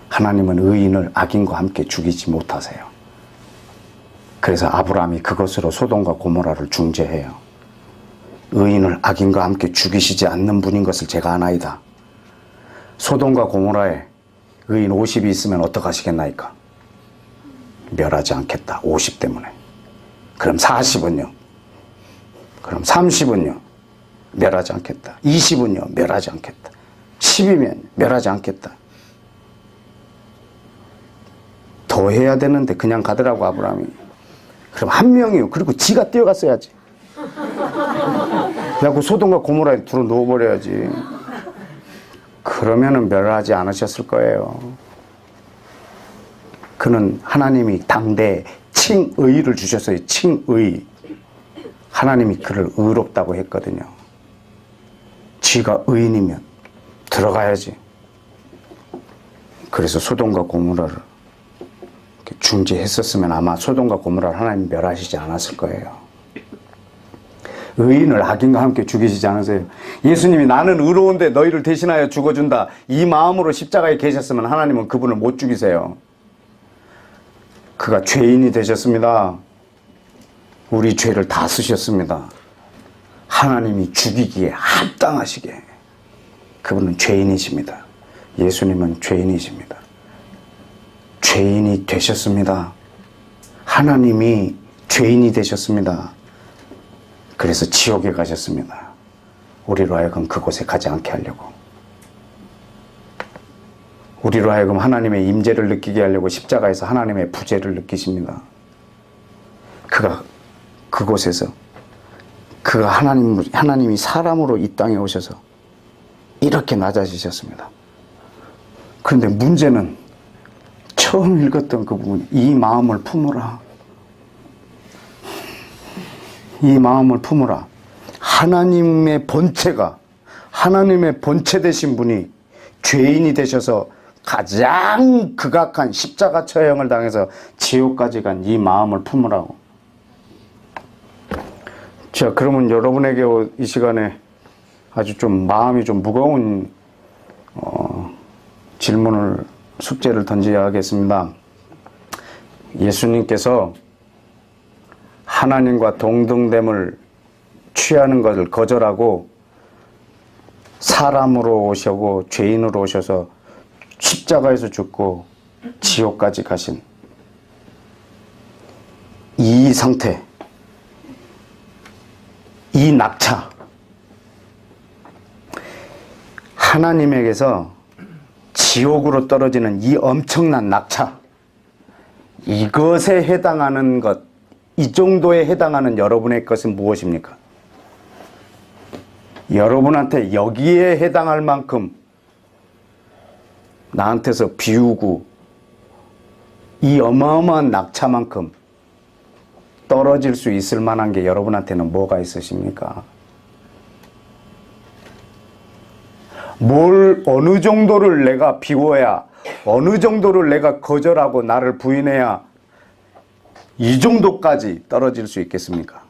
하나님은 의인을 악인과 함께 죽이지 못하세요. 그래서 아브라함이 그것으로 소돔과 고모라를 중재해요. 의인을 악인과 함께 죽이시지 않는 분인 것을 제가 아나이다. 소돔과 고모라에 의인 50이 있으면 어떡하시겠나이까? 멸하지 않겠다. 50 때문에. 그럼 40은요? 그럼 30은요? 멸하지 않겠다. 20은요? 멸하지 않겠다. 10이면 멸하지 않겠다. 더 해야 되는데 그냥 가더라고, 아브라함이. 그럼 한 명이요. 그리고 지가 뛰어갔어야지. 그래갖고 소돔과 고모라에 들어 놓아버려야지. 그러면은 멸하지 않으셨을 거예요. 그는 하나님이 당대에 칭의를 주셨어요. 칭의. 하나님이 그를 의롭다고 했거든요. 쥐가 의인이면 들어가야지. 그래서 소돔과 고모라를 중재했었으면 아마 소돔과 고모라를 하나님 멸하시지 않았을 거예요. 의인을 악인과 함께 죽이시지 않으세요. 예수님이 나는 의로운데 너희를 대신하여 죽어준다, 이 마음으로 십자가에 계셨으면 하나님은 그분을 못 죽이세요. 그가 죄인이 되셨습니다. 우리 죄를 다 쓰셨습니다. 하나님이 죽이기에 합당하시게. 그분은 죄인이십니다. 예수님은 죄인이십니다. 죄인이 되셨습니다. 하나님이 죄인이 되셨습니다. 그래서 지옥에 가셨습니다. 우리로 하여금 그곳에 가지 않게 하려고. 우리로 하여금 하나님의 임재를 느끼게 하려고 십자가에서 하나님의 부재를 느끼십니다. 그가 그곳에서 그가 하나님이 사람으로 이 땅에 오셔서 이렇게 낮아지셨습니다. 그런데 문제는 처음 읽었던 그 부분, 이 마음을 품으라. 이 마음을 품으라. 하나님의 본체가, 하나님의 본체 되신 분이 죄인이 되셔서 가장 극악한 십자가 처형을 당해서 지옥까지 간 이 마음을 품으라고. 자, 그러면 여러분에게 이 시간에 아주 좀 마음이 좀 무거운 질문을, 숙제를 던져야겠습니다. 예수님께서 하나님과 동등됨을 취하는 것을 거절하고 사람으로 오셔고 죄인으로 오셔서 십자가에서 죽고 지옥까지 가신 이 상태, 이 낙차, 하나님에게서 지옥으로 떨어지는 이 엄청난 낙차, 이것에 해당하는 것, 이 정도에 해당하는 여러분의 것은 무엇입니까? 여러분한테 여기에 해당할 만큼 나한테서 비우고 이 어마어마한 낙차만큼 떨어질 수 있을 만한 게 여러분한테는 뭐가 있으십니까? 뭘 어느 정도를 내가 비워야, 어느 정도를 내가 거절하고 나를 부인해야 이 정도까지 떨어질 수 있겠습니까?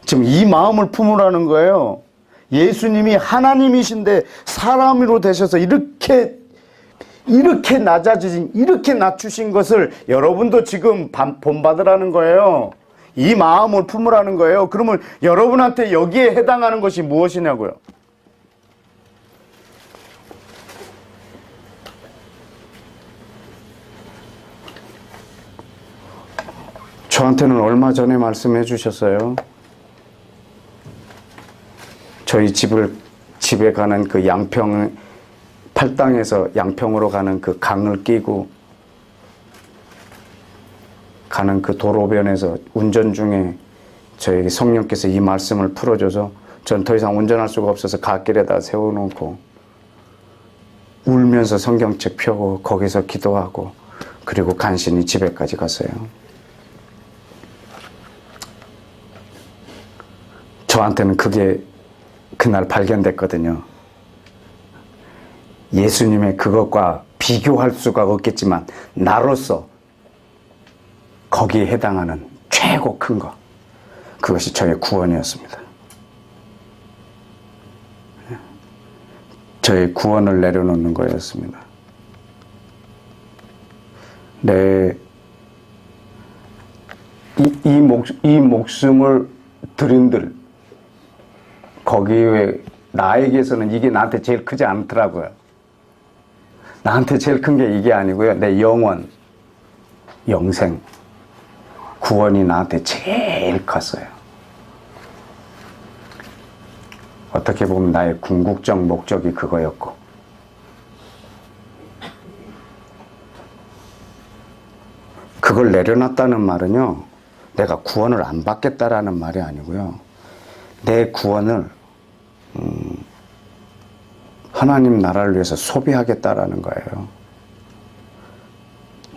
지금 이 마음을 품으라는 거예요. 예수님이 하나님이신데 사람으로 되셔서 이렇게 낮아지신, 이렇게 낮추신 것을 여러분도 지금 본받으라는 거예요. 이 마음을 품으라는 거예요. 그러면 여러분한테 여기에 해당하는 것이 무엇이냐고요? 저한테는 얼마 전에 말씀해 주셨어요. 저희 집에 가는 그 양평, 팔당에서 양평으로 가는 그 강을 끼고 가는 그 도로변에서 운전 중에 저에게 성령께서 이 말씀을 풀어줘서 전 더 이상 운전할 수가 없어서 갓길에다 세워놓고 울면서 성경책 펴고 거기서 기도하고 그리고 간신히 집에까지 갔어요. 저한테는 그게 그날 발견됐거든요. 예수님의 그것과 비교할 수가 없겠지만 나로서 거기에 해당하는 최고 큰 것, 그것이 저의 구원이었습니다. 저의 구원을 내려놓는 거였습니다. 이 목숨을 드린들 거기에 나에게서는 이게 나한테 제일 크지 않더라고요. 나한테 제일 큰 게 이게 아니고요. 내 영원, 영생, 구원이 나한테 제일 컸어요. 어떻게 보면 나의 궁극적 목적이 그거였고, 그걸 내려놨다는 말은요, 내가 구원을 안 받겠다라는 말이 아니고요, 내 구원을 하나님 나라를 위해서 소비하겠다라는 거예요.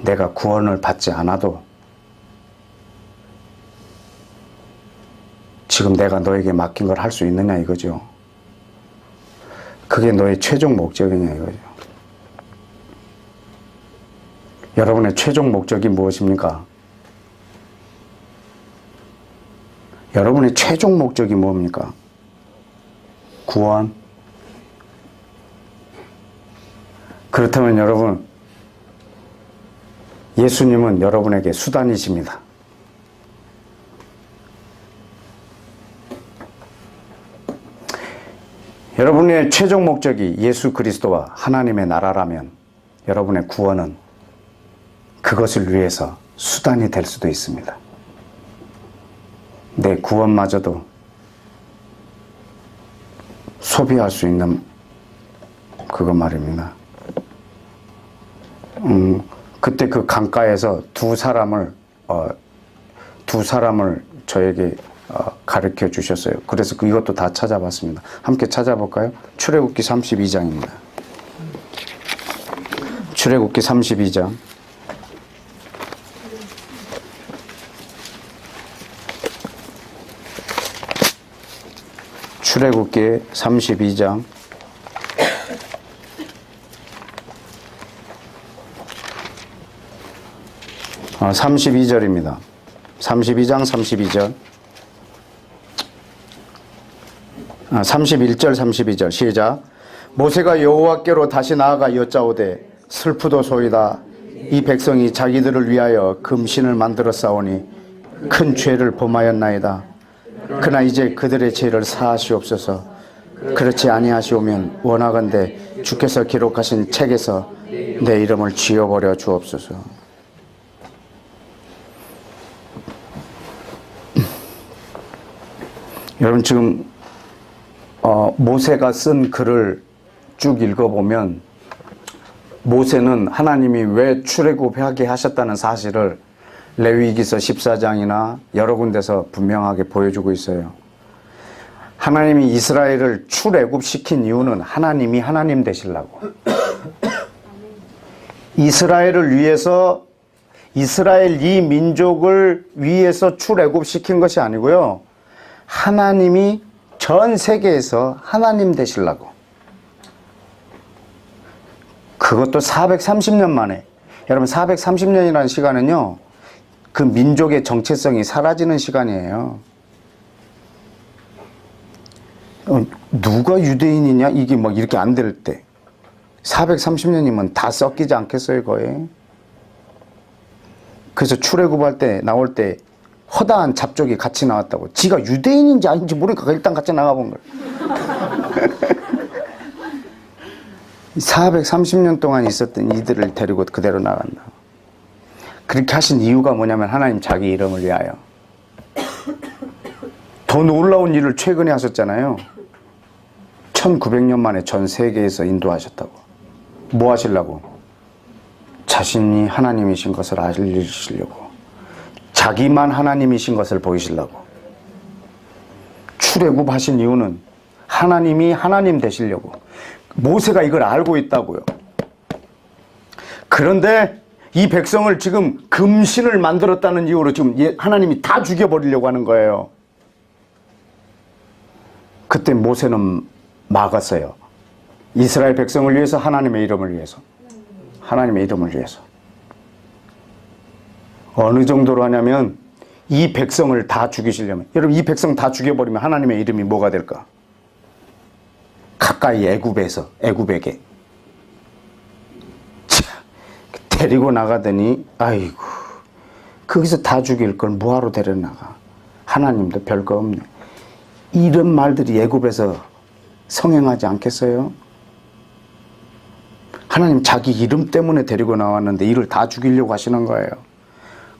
내가 구원을 받지 않아도 지금 내가 너에게 맡긴 걸 할 수 있느냐 이거죠. 그게 너의 최종 목적이냐 이거죠. 여러분의 최종 목적이 무엇입니까? 여러분의 최종 목적이 뭡니까? 구원? 그렇다면 여러분, 예수님은 여러분에게 수단이십니다. 여러분의 최종 목적이 예수 그리스도와 하나님의 나라라면 여러분의 구원은 그것을 위해서 수단이 될 수도 있습니다. 내 구원마저도 소비할 수 있는 그거 말입니다. 그때 그 강가에서 두 사람을 저에게 가르쳐 주셨어요. 그래서 이것도 다 찾아봤습니다. 함께 찾아볼까요? 출애굽기 32장입니다. 출애굽기 32장. 출애굽기 32장. 32절입니다. 32장 32절. 31절 32절 시작. 모세가 여호와께로 다시 나아가 여짜오되 슬프도소이다. 이 백성이 자기들을 위하여 금신을 만들어 싸우니 큰 죄를 범하였나이다. 그러나 이제 그들의 죄를 사하시옵소서. 그렇지 아니하시오면 원하건대 주께서 기록하신 책에서 내 이름을 지워버려 주옵소서. 여러분 지금 모세가 쓴 글을 쭉 읽어보면 모세는 하나님이 왜 출애굽하게 하셨다는 사실을 레위기서 14장이나 여러 군데서 분명하게 보여주고 있어요. 하나님이 이스라엘을 출애굽시킨 이유는 하나님이 하나님 되시려고. 이스라엘을 위해서, 이스라엘 이 민족을 위해서 출애굽시킨 것이 아니고요, 하나님이 전 세계에서 하나님 되시려고. 그것도 430년 만에. 여러분 430년이라는 시간은요, 그 민족의 정체성이 사라지는 시간이에요. 누가 유대인이냐 이게 막 이렇게 안 될 때 430년이면 다 섞이지 않겠어요 거의. 그래서 출애굽할 때 나올 때 허다한 잡족이 같이 나왔다고. 지가 유대인인지 아닌지 모르니까 일단 같이 나가본 거예요. 430년 동안 있었던 이들을 데리고 그대로 나간다. 그렇게 하신 이유가 뭐냐면 하나님 자기 이름을 위하여. 더 놀라운 일을 최근에 하셨잖아요. 1900년 만에 전 세계에서 인도하셨다고. 뭐 하시려고? 자신이 하나님이신 것을 알리시려고. 자기만 하나님이신 것을 보이시려고. 출애굽하신 이유는 하나님이 하나님 되시려고. 모세가 이걸 알고 있다고요. 그런데 이 백성을 지금 금신을 만들었다는 이유로 지금 하나님이 다 죽여버리려고 하는 거예요. 그때 모세는 막았어요. 이스라엘 백성을 위해서, 하나님의 이름을 위해서. 하나님의 이름을 위해서. 어느 정도로 하냐면 이 백성을 다 죽이시려면, 여러분 이 백성 다 죽여버리면 하나님의 이름이 뭐가 될까? 가까이 애굽에게 데리고 나가더니 아이고 거기서 다 죽일 걸 뭐하러 데려나가. 하나님도 별거 없네. 이런 말들이 애굽에서 성행하지 않겠어요? 하나님 자기 이름 때문에 데리고 나왔는데 이를 다 죽이려고 하시는 거예요.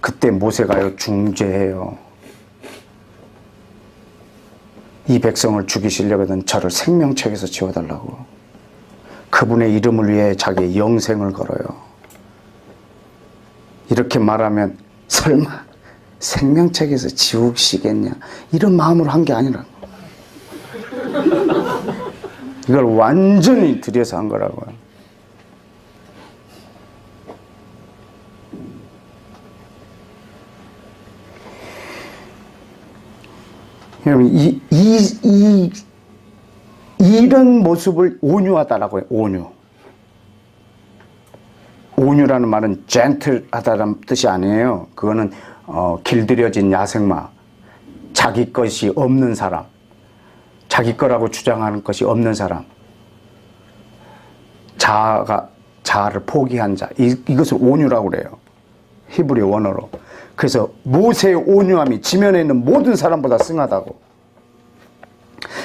그때 모세가요 중재해요. 이 백성을 죽이시려거든 저를 생명책에서 지워달라고. 그분의 이름을 위해 자기의 영생을 걸어요. 이렇게 말하면 설마 생명책에서 지우시겠냐 이런 마음으로 한 게 아니라 이걸 완전히 들여서 한 거라고요. 여러분 이런 모습을 온유하다라고 해요. 온유라는 말은 젠틀하다는 뜻이 아니에요. 그거는 길들여진 야생마, 자기 것이 없는 사람, 자기 거라고 주장하는 것이 없는 사람, 자아를 포기한 자, 이것을 온유라고 그래요. 히브리 원어로. 그래서 모세의 온유함이 지면에 있는 모든 사람보다 승하다고.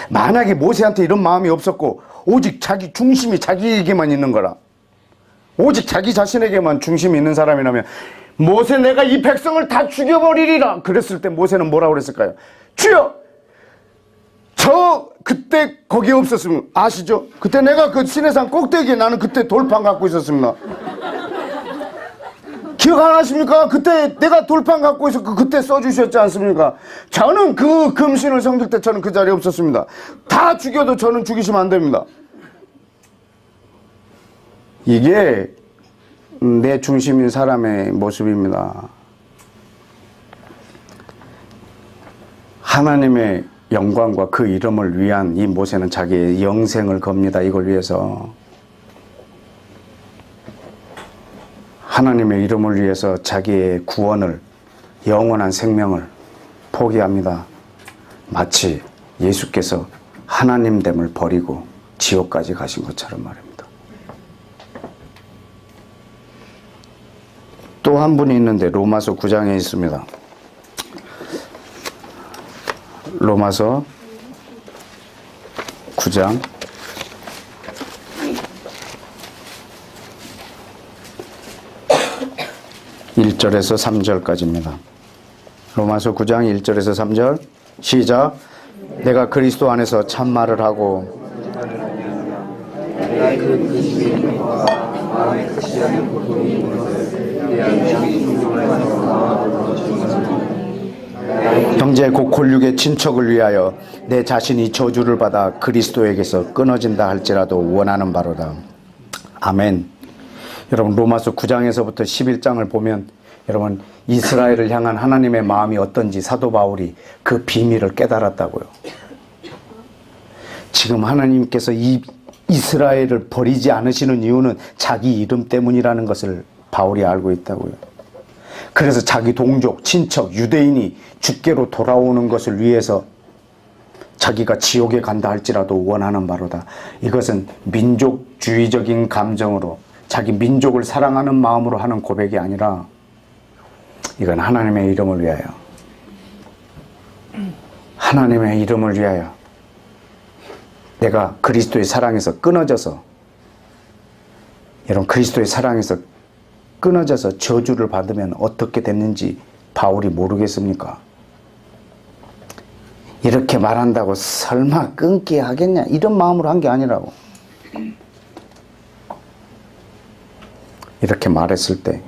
만약에 모세한테 이런 마음이 없었고 오직 자기 중심이 자기에게만 있는 거라, 오직 자기 자신에게만 중심이 있는 사람이라면 모세 내가 이 백성을 다 죽여버리리라 그랬을 때 모세는 뭐라고 그랬을까요? 주여 저 그때 거기에 없었으면 아시죠? 그때 내가 그 시내산 꼭대기에 나는 그때 돌판 갖고 있었습니다. 기억 안 하십니까? 그때 내가 돌판 갖고 있어 그때 써주셨지 않습니까? 저는 그 금신을 섬길 때 저는 그 자리에 없었습니다. 다 죽여도 저는 죽이시면 안 됩니다. 이게 내 중심인 사람의 모습입니다. 하나님의 영광과 그 이름을 위한 이 모세는 자기의 영생을 겁니다. 이걸 위해서. 하나님의 이름을 위해서 자기의 구원을, 영원한 생명을 포기합니다. 마치 예수께서 하나님됨을 버리고 지옥까지 가신 것처럼 말입니다. 또 한 분이 있는데 로마서 9장에 있습니다. 로마서 9장 1절에서 3절까지입니다. 로마서 9장 1절에서 3절 시작. 내가 그리스도 안에서 참말을 하고 형제 곧 골육의 친척을 위하여 내 자신이 저주를 받아 그리스도에게서 끊어진다 할지라도 원하는 바로다. 아멘. 여러분 로마서 9장에서부터 11장을 보면 여러분 이스라엘을 향한 하나님의 마음이 어떤지 사도 바울이 그 비밀을 깨달았다고요. 지금 하나님께서 이 이스라엘을 버리지 않으시는 이유는 자기 이름 때문이라는 것을 바울이 알고 있다고요. 그래서 자기 동족, 친척, 유대인이 주께로 돌아오는 것을 위해서 자기가 지옥에 간다 할지라도 원하는 바로다. 이것은 민족주의적인 감정으로 자기 민족을 사랑하는 마음으로 하는 고백이 아니라 이건 하나님의 이름을 위하여, 하나님의 이름을 위하여 내가 그리스도의 사랑에서 끊어져서, 여러분 그리스도의 사랑에서 끊어져서 저주를 받으면 어떻게 됐는지 바울이 모르겠습니까? 이렇게 말한다고 설마 끊게 하겠냐 이런 마음으로 한 게 아니라고. 이렇게 말했을 때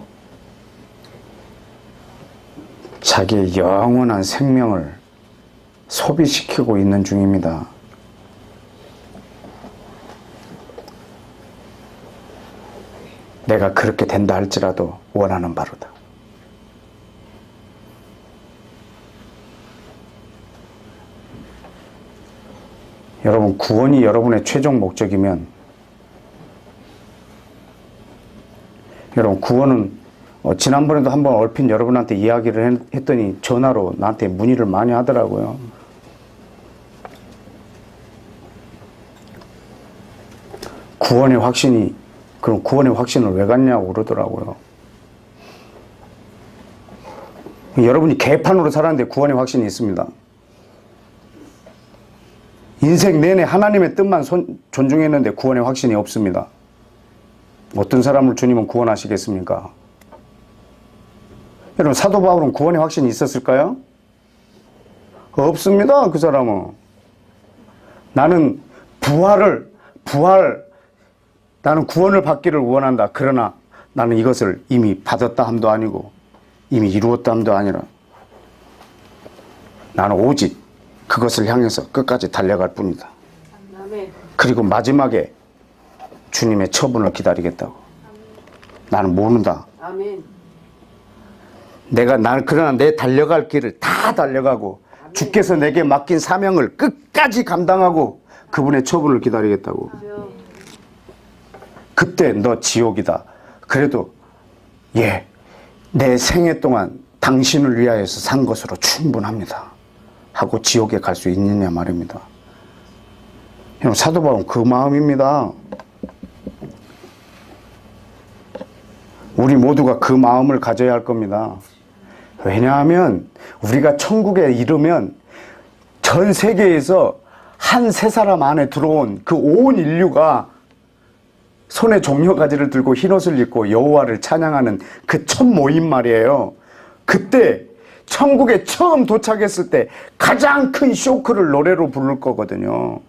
자기의 영원한 생명을 소비시키고 있는 중입니다. 내가 그렇게 된다 할지라도 원하는 바로다. 여러분, 구원이 여러분의 최종 목적이면, 여러분, 구원은 지난번에도 한번 얼핏 여러분한테 이야기를 했더니 전화로 나한테 문의를 많이 하더라고요. 구원의 확신이, 그럼 구원의 확신을 왜 갖냐고 그러더라고요. 여러분이 개판으로 살았는데 구원의 확신이 있습니다. 인생 내내 하나님의 뜻만 존중했는데 구원의 확신이 없습니다. 어떤 사람을 주님은 구원하시겠습니까? 여러분, 사도 바울은 구원의 확신이 있었을까요? 없습니다. 그 사람은. 나는 나는 구원을 받기를 원한다. 그러나 나는 이것을 이미 받았다 함도 아니고 이미 이루었다 함도 아니라 나는 오직 그것을 향해서 끝까지 달려갈 뿐이다. 그리고 마지막에 주님의 처분을 기다리겠다고. 나는 모른다. 그러나 내 달려갈 길을 다 달려가고 주께서 내게 맡긴 사명을 끝까지 감당하고 그분의 처분을 기다리겠다고. 그때 너 지옥이다. 그래도 내 생애 동안 당신을 위하여서 산 것으로 충분합니다. 하고 지옥에 갈 수 있느냐 말입니다. 형, 사도 바울은 그 마음입니다. 우리 모두가 그 마음을 가져야 할 겁니다. 왜냐하면 우리가 천국에 이르면 전 세계에서 한 세 사람 안에 들어온 그 온 인류가 손에 종려가지를 들고 흰옷을 입고 여호와를 찬양하는 그 첫 모임 말이에요. 그때 천국에 처음 도착했을 때 가장 큰 쇼크를 노래로 부를 거거든요.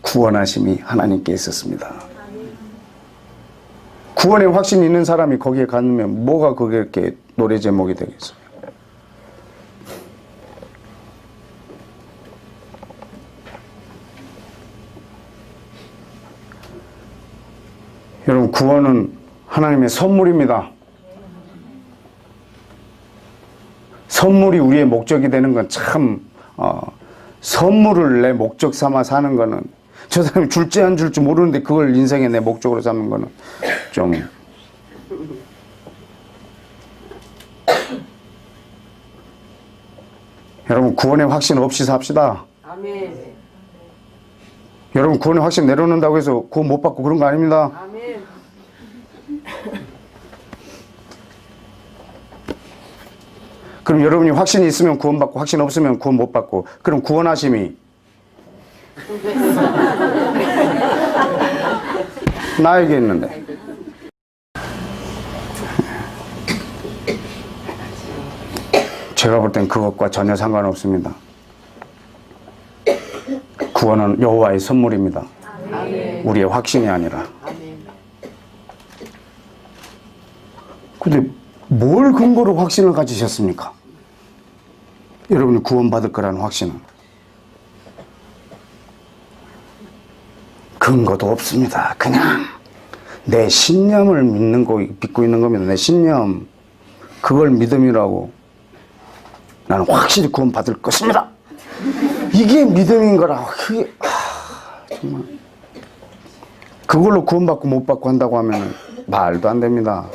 구원하심이 하나님께 있었습니다. 구원의 확신이 있는 사람이 거기에 가면 뭐가 그게 이렇게 노래 제목이 되겠어요? 여러분, 구원은 하나님의 선물입니다. 선물이 우리의 목적이 되는 건 참, 선물을 내 목적 삼아 사는 거는, 저 사람이 줄지 안 줄지 모르는데 그걸 인생의 내 목적으로 삼는 거는 좀, 여러분, 구원의 확신 없이 삽시다. 아멘. 여러분, 구원의 확신 내려놓는다고 해서 구원 못 받고 그런 거 아닙니다. 아멘. 그럼 여러분이 확신이 있으면 구원 받고 확신 없으면 구원 못 받고, 그럼 구원하심이 나에게 있는데. 제가 볼 땐 그것과 전혀 상관없습니다. 구원은 여호와의 선물입니다. 아멘. 우리의 확신이 아니라. 아멘. 근데 뭘 근거로 확신을 가지셨습니까? 여러분이 구원받을 거라는 확신은. 근거도 없습니다. 그냥 내 신념을 믿고 있는 겁니다. 내 신념, 그걸 믿음이라고. 나는 확실히 구원받을 것입니다. 이게 믿음인 거라. 정말. 그걸로 구원받고 못 받고 한다고 하면 말도 안 됩니다.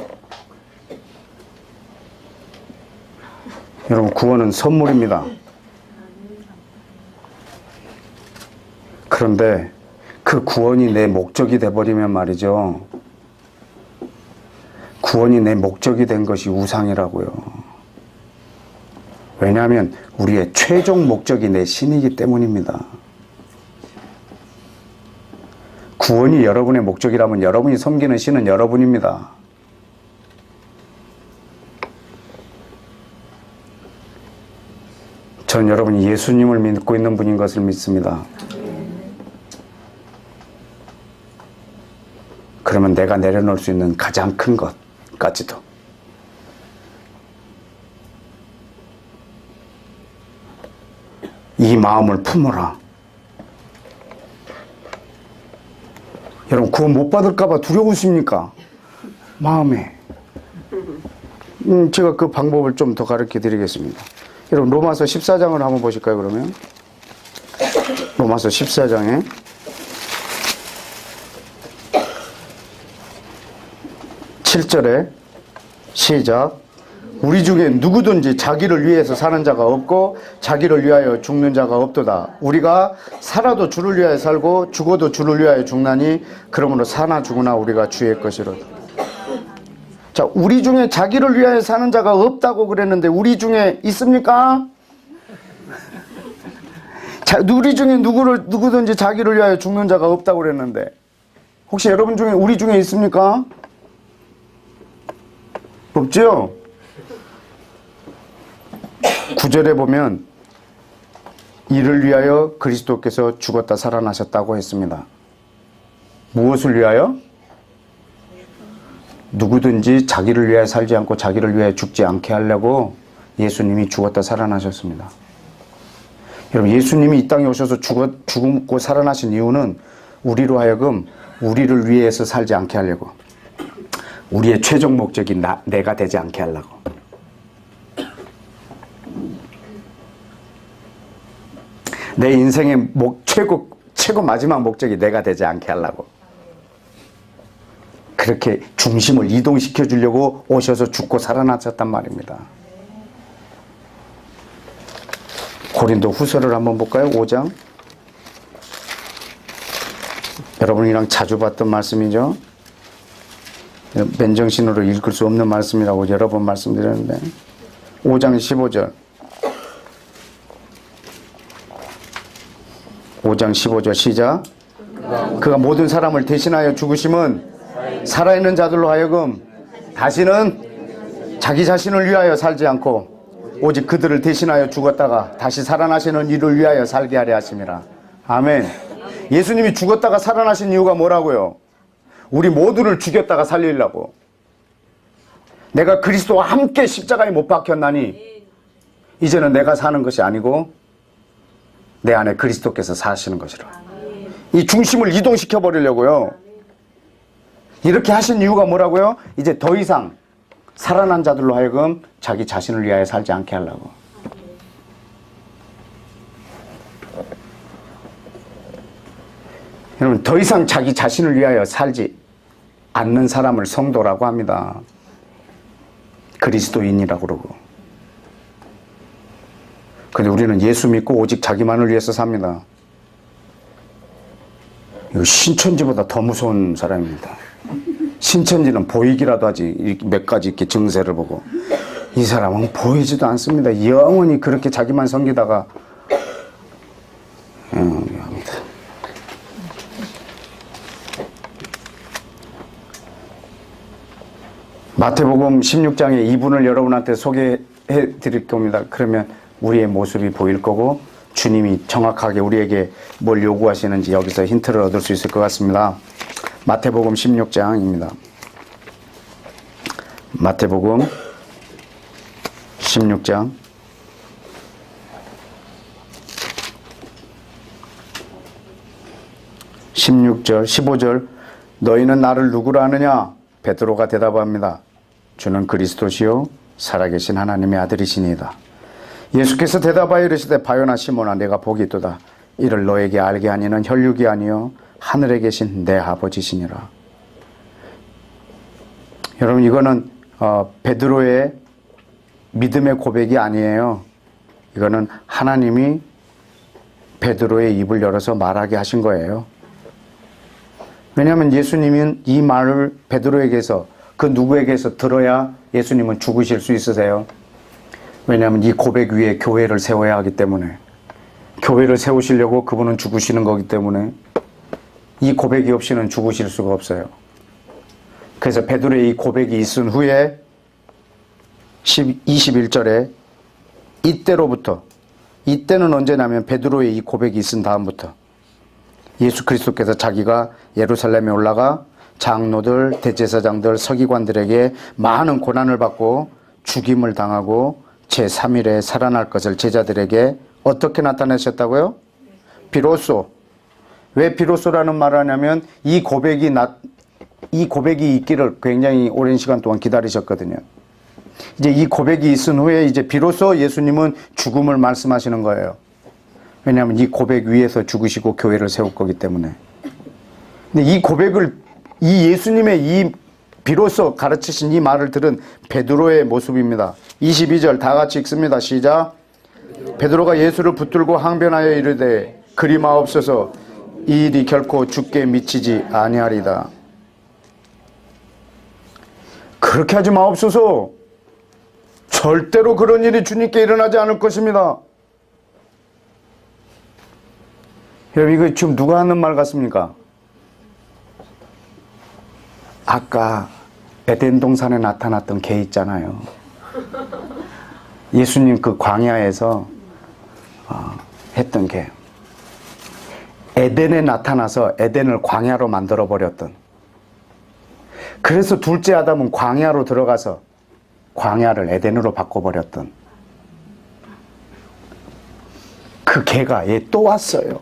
여러분, 구원은 선물입니다. 그런데 그 구원이 내 목적이 돼버리면 말이죠. 구원이 내 목적이 된 것이 우상이라고요. 왜냐하면 우리의 최종 목적이 내 신이기 때문입니다. 구원이 여러분의 목적이라면 여러분이 섬기는 신은 여러분입니다. 전 여러분이 예수님을 믿고 있는 분인 것을 믿습니다. 그러면 내가 내려놓을 수 있는 가장 큰 것까지도 이 마음을 품어라. 여러분, 구원 못 받을까봐 두려우십니까? 마음에. 제가 그 방법을 좀 더 가르쳐 드리겠습니다. 여러분, 로마서 14장을 한번 보실까요, 그러면? 로마서 14장에 7절에 시작. 우리 중에 누구든지 자기를 위해서 사는 자가 없고 자기를 위하여 죽는 자가 없도다. 우리가 살아도 주를 위하여 살고 죽어도 주를 위하여 죽나니 그러므로 사나 죽으나 우리가 주의 것이로다. 자, 우리 중에 자기를 위하여 사는 자가 없다고 그랬는데 우리 중에 있습니까? 자, 우리 중에 누구든지 자기를 위하여 죽는 자가 없다고 그랬는데 혹시 여러분 중에 우리 중에 있습니까? 없죠? 9절에 보면 이를 위하여 그리스도께서 죽었다 살아나셨다고 했습니다. 무엇을 위하여? 누구든지 자기를 위하여 살지 않고 자기를 위하여 죽지 않게 하려고 예수님이 죽었다 살아나셨습니다. 여러분, 예수님이 이 땅에 오셔서 죽고 살아나신 이유는 우리로 하여금 우리를 위해서 살지 않게 하려고, 우리의 최종 목적이 내가 되지 않게 하려고. 내 인생의 최고 마지막 목적이 내가 되지 않게 하려고. 그렇게 중심을 이동시켜 주려고 오셔서 죽고 살아나셨단 말입니다. 고린도 후서를 한번 볼까요? 5장. 여러분이랑 자주 봤던 말씀이죠. 맨정신으로 읽을 수 없는 말씀이라고 여러 번 말씀드렸는데 5장 15절 5장 15절 시작. 그가 모든 사람을 대신하여 죽으심은 살아있는 자들로 하여금 다시는 자기 자신을 위하여 살지 않고 오직 그들을 대신하여 죽었다가 다시 살아나시는 이를 위하여 살게 하려 하심이라. 아멘. 예수님이 죽었다가 살아나신 이유가 뭐라고요? 우리 모두를 죽였다가 살리려고. 내가 그리스도와 함께 십자가에 못 박혔나니 이제는 내가 사는 것이 아니고 내 안에 그리스도께서 사시는 것이라. 이 중심을 이동시켜 버리려고요. 이렇게 하신 이유가 뭐라고요? 이제 더 이상 살아난 자들로 하여금 자기 자신을 위하여 살지 않게 하려고. 여러분, 더 이상 자기 자신을 위하여 살지 않는 사람을 성도라고 합니다. 그리스도인이라고 그러고. 근데 우리는 예수 믿고 오직 자기만을 위해서 삽니다. 이거 신천지보다 더 무서운 사람입니다. 신천지는 보이기라도 하지, 몇 가지 이렇게 증세를 보고. 이 사람은 보이지도 않습니다. 영원히 그렇게 자기만 섬기다가 마태복음 16장의 이분을 여러분한테 소개해 드릴 겁니다. 그러면 우리의 모습이 보일 거고 주님이 정확하게 우리에게 뭘 요구하시는지 여기서 힌트를 얻을 수 있을 것 같습니다. 마태복음 16장입니다. 마태복음 16장 16절 15절 너희는 나를 누구라 하느냐? 베드로가 대답합니다. 주는 그리스도시요 살아계신 하나님의 아들이시니이다. 예수께서 대답하여 이르시되 바요나 시몬아 내가 복이 있도다. 이를 너에게 알게 하니는 혈육이 아니요 하늘에 계신 내 아버지시니라. 여러분, 이거는 베드로의 믿음의 고백이 아니에요. 이거는 하나님이 베드로의 입을 열어서 말하게 하신 거예요. 왜냐하면 예수님은 이 말을 베드로에게서, 그 누구에게서 들어야 예수님은 죽으실 수 있으세요. 왜냐하면 이 고백 위에 교회를 세워야 하기 때문에, 교회를 세우시려고 그분은 죽으시는 거기 때문에 이 고백이 없이는 죽으실 수가 없어요. 그래서 베드로의 이 고백이 있은 후에 21절에 이때로부터, 이때는 언제냐면 베드로의 이 고백이 있은 다음부터 예수 그리스도께서 자기가 예루살렘에 올라가 장로들, 대제사장들, 서기관들에게 많은 고난을 받고 죽임을 당하고 제3일에 살아날 것을 제자들에게 어떻게 나타내셨다고요? 비로소. 왜 비로소라는 말을 하냐면 이 고백이 있기를 굉장히 오랜 시간 동안 기다리셨거든요. 이제 이 고백이 있은 후에 이제 비로소 예수님은 죽음을 말씀하시는 거예요. 왜냐하면 이 고백 위에서 죽으시고 교회를 세울 거기 때문에. 근데 이 고백을, 이 예수님의 이 비로소 가르치신 이 말을 들은 베드로의 모습입니다. 22절 다 같이 읽습니다. 시작. 베드로가 예수를 붙들고 항변하여 이르되 그리 마옵소서, 이 일이 결코 주께 미치지 아니하리다. 그렇게 하지 마옵소서. 절대로 그런 일이 주님께 일어나지 않을 것입니다. 여러분, 이거 지금 누가 하는 말 같습니까? 아까 에덴 동산에 나타났던 개 있잖아요. 예수님 그 광야에서 했던 개. 에덴에 나타나서 에덴을 광야로 만들어 버렸던. 그래서 둘째 아담은 광야로 들어가서 광야를 에덴으로 바꿔버렸던 그 개가 얘 또 왔어요.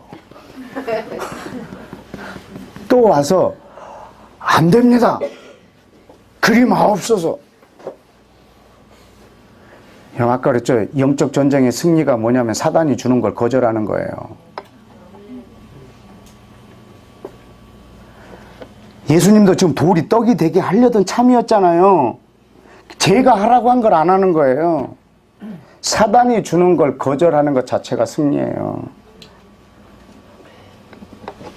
또 와서 안 됩니다. 그리 마옵소서. 형, 아까 그랬죠. 영적 전쟁의 승리가 뭐냐면 사단이 주는 걸 거절하는 거예요. 예수님도 지금 돌이 떡이 되게 하려던 참이었잖아요. 제가 하라고 한 걸 안 하는 거예요. 사단이 주는 걸 거절하는 것 자체가 승리예요.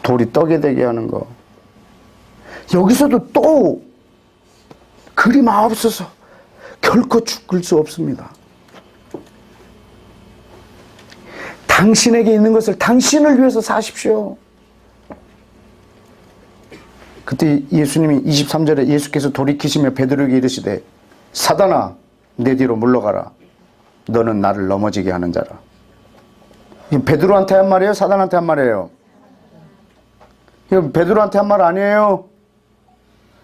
돌이 떡이 되게 하는 거. 여기서도 또 그리 마옵소서. 결코 죽을 수 없습니다. 당신에게 있는 것을 당신을 위해서 사십시오. 그때 예수님이 23절에 예수께서 돌이키시며 베드로에게 이르시되 사단아 내 뒤로 물러가라. 너는 나를 넘어지게 하는 자라. 베드로한테 한 말이에요? 사단한테 한 말이에요? 이거 베드로한테 한 말 아니에요?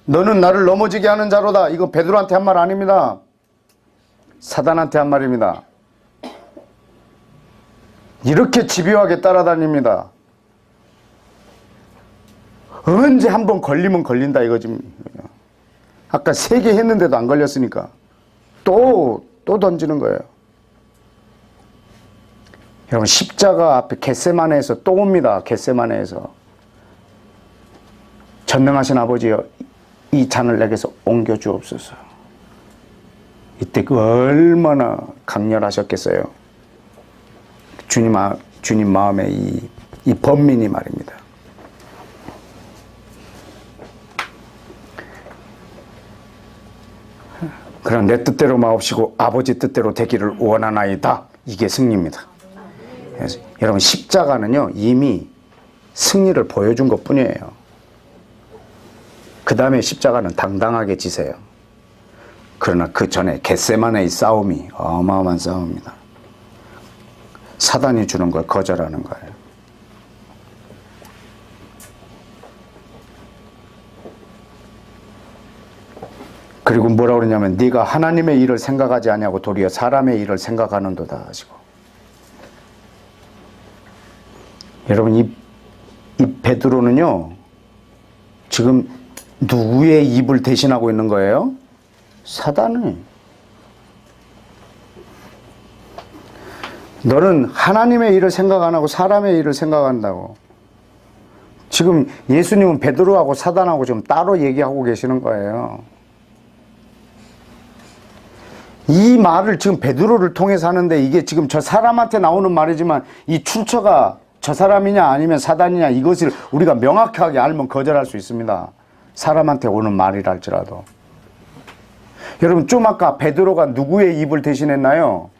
너는 나를 넘어지게 하는 자로다. 이거 베드로한테 한 말 아닙니다. 사단한테 한 말입니다. 이렇게 집요하게 따라다닙니다. 언제 한번 걸리면 걸린다 이거지. 아까 3개 했는데도 안 걸렸으니까 또 던지는 거예요. 여러분, 십자가 앞에 겟세마네에서 또 옵니다. 겟세마네에서 전능하신 아버지여, 이 잔을 내게서 옮겨 주옵소서. 이때 그 얼마나 강렬하셨겠어요. 주님 마음에 이 번민이 말입니다. 그러나 내 뜻대로 마옵시고 아버지 뜻대로 되기를 원하나이다. 이게 승리입니다. 그래서 여러분, 십자가는요 이미 승리를 보여준 것 뿐이에요. 그 다음에 십자가는 당당하게 지세요. 그러나 그 전에 겟세마네의 싸움이 어마어마한 싸움입니다. 사단이 주는 걸 거절하는 거예요. 그리고 뭐라고 그러냐면 네가 하나님의 일을 생각하지 아니하고 도리어 사람의 일을 생각하는도다 하시고. 여러분, 이 베드로는요 지금 누구의 입을 대신하고 있는 거예요? 사단을. 너는 하나님의 일을 생각 안 하고 사람의 일을 생각한다고. 지금 예수님은 베드로하고 사단하고 좀 따로 얘기하고 계시는 거예요. 이 말을 지금 베드로를 통해서 하는데 이게 지금 저 사람한테 나오는 말이지만 이 출처가 저 사람이냐 아니면 사단이냐 이것을 우리가 명확하게 알면 거절할 수 있습니다. 사람한테 오는 말이라 할지라도. 여러분, 좀 아까 베드로가 누구의 입을 대신했나요?